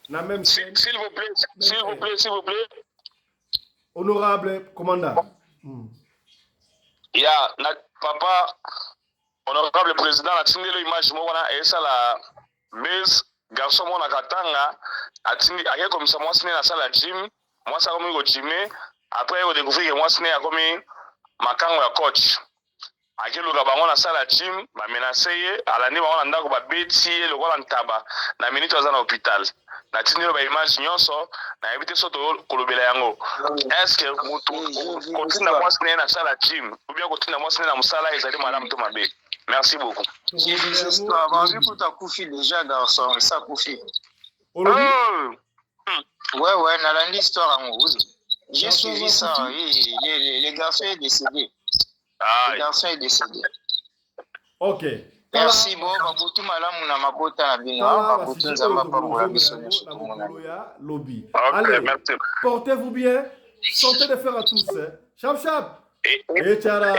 na même s'il vous plaît, s'il vous plaît, s'il vous plaît. Honorable commandant. Il y a papa, honorable président, a tiré l'image et ça la mise garçon mon akatanga a tiré à comme ça moi c'est na salle gym, moi ça comme au gym après au découvrir que moi c'est a comme makango ya coach. akeluka bango na sala gym bamenase ye alandi bango na ndako babeti ye lokola ntaba na minute aza na hôpital natindi baimage nyonso nayebi te so tokolobela yango estce motu kotinda mwasi na ye na sala gym obia kotinda mwasi na ye na mosala ezali malamu to mabe. Merci beaucoup. Babi kuta kufi déjà garçon ça kufi. Ouais nalandi histoire en gros. J'ai suivi ça, oui, le garçon est décédé. Le garçon est décédé. Ok. Merci beaucoup. Babutu malamu na mabota na bino. Babutu nzamba pa pour la mission de lobby. Allez, portez-vous bien. Santé de fer à tous. Chap chap. Et ciao.